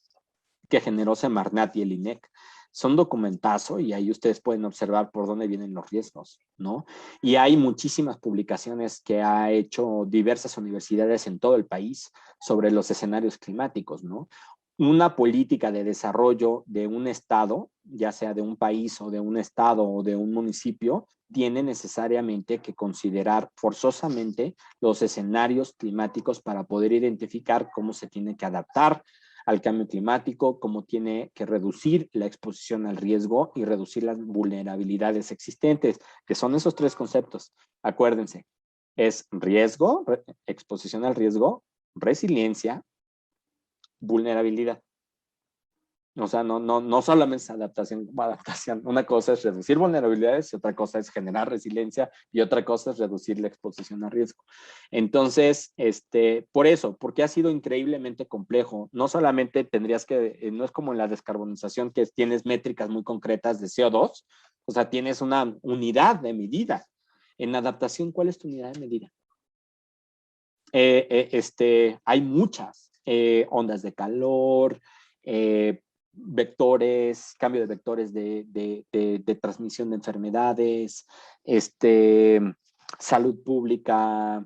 generó Semarnat y el INEC. Son documentazo y ahí ustedes pueden observar por dónde vienen los riesgos, ¿no? Y hay muchísimas publicaciones que ha hecho diversas universidades en todo el país sobre los escenarios climáticos, ¿no? Una política de desarrollo de un estado, ya sea de un país o de un estado o de un municipio, tiene necesariamente que considerar forzosamente los escenarios climáticos para poder identificar cómo se tiene que adaptar al cambio climático, cómo tiene que reducir la exposición al riesgo y reducir las vulnerabilidades existentes, que son esos tres conceptos. Acuérdense, es riesgo, exposición al riesgo, resiliencia, vulnerabilidad. O sea, no solamente es adaptación. Una cosa es reducir vulnerabilidades y otra cosa es generar resiliencia y otra cosa es reducir la exposición a riesgo. Entonces, por eso, porque ha sido increíblemente complejo. No solamente tendrías que, no es como en la descarbonización que tienes métricas muy concretas de CO2, o sea, tienes una unidad de medida. En adaptación, ¿cuál es tu unidad de medida? Hay muchas ondas de calor, vectores, cambio de vectores de transmisión de enfermedades, salud pública,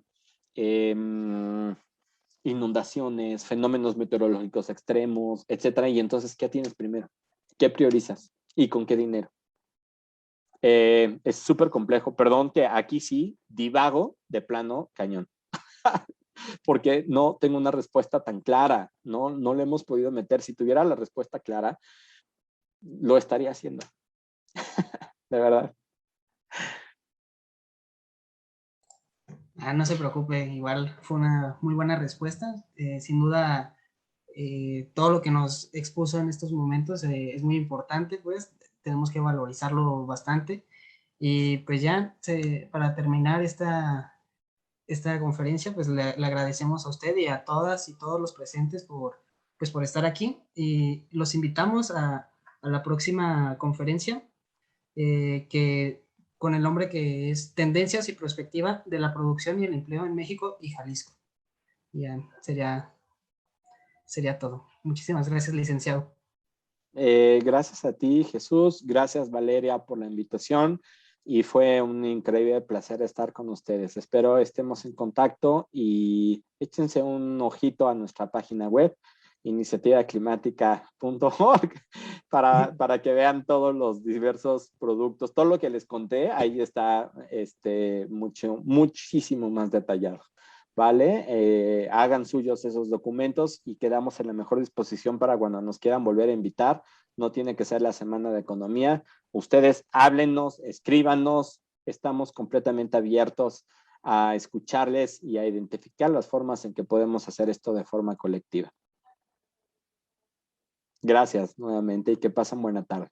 inundaciones, fenómenos meteorológicos extremos, etcétera. Y entonces, ¿qué tienes primero? ¿Qué priorizas? ¿Y con qué dinero? Es súper complejo. Perdón que aquí sí divago de plano cañón. Porque no tengo una respuesta tan clara, no le hemos podido meter. Si tuviera la respuesta clara, lo estaría haciendo. De verdad. No se preocupe, igual fue una muy buena respuesta. Sin duda, todo lo que nos expuso en estos momentos es muy importante, pues tenemos que valorizarlo bastante. Y pues ya, para terminar esta conferencia, pues le agradecemos a usted y a todas y todos los presentes por estar aquí. Y los invitamos a la próxima conferencia, que con el nombre que es Tendencias y Perspectiva de la Producción y el Empleo en México y Jalisco. Ya sería todo. Muchísimas gracias, licenciado. Gracias a ti, Jesús. Gracias, Valeria, por la invitación. Y fue un increíble placer estar con ustedes. Espero estemos en contacto y échense un ojito a nuestra página web, iniciativaclimática.org, para que vean todos los diversos productos. Todo lo que les conté, ahí está muchísimo más detallado. ¿Vale? Hagan suyos esos documentos y quedamos en la mejor disposición para cuando nos quieran volver a invitar. No tiene que ser la Semana de Economía. Ustedes háblennos, escríbanos. Estamos completamente abiertos a escucharles y a identificar las formas en que podemos hacer esto de forma colectiva. Gracias nuevamente y que pasen buena tarde.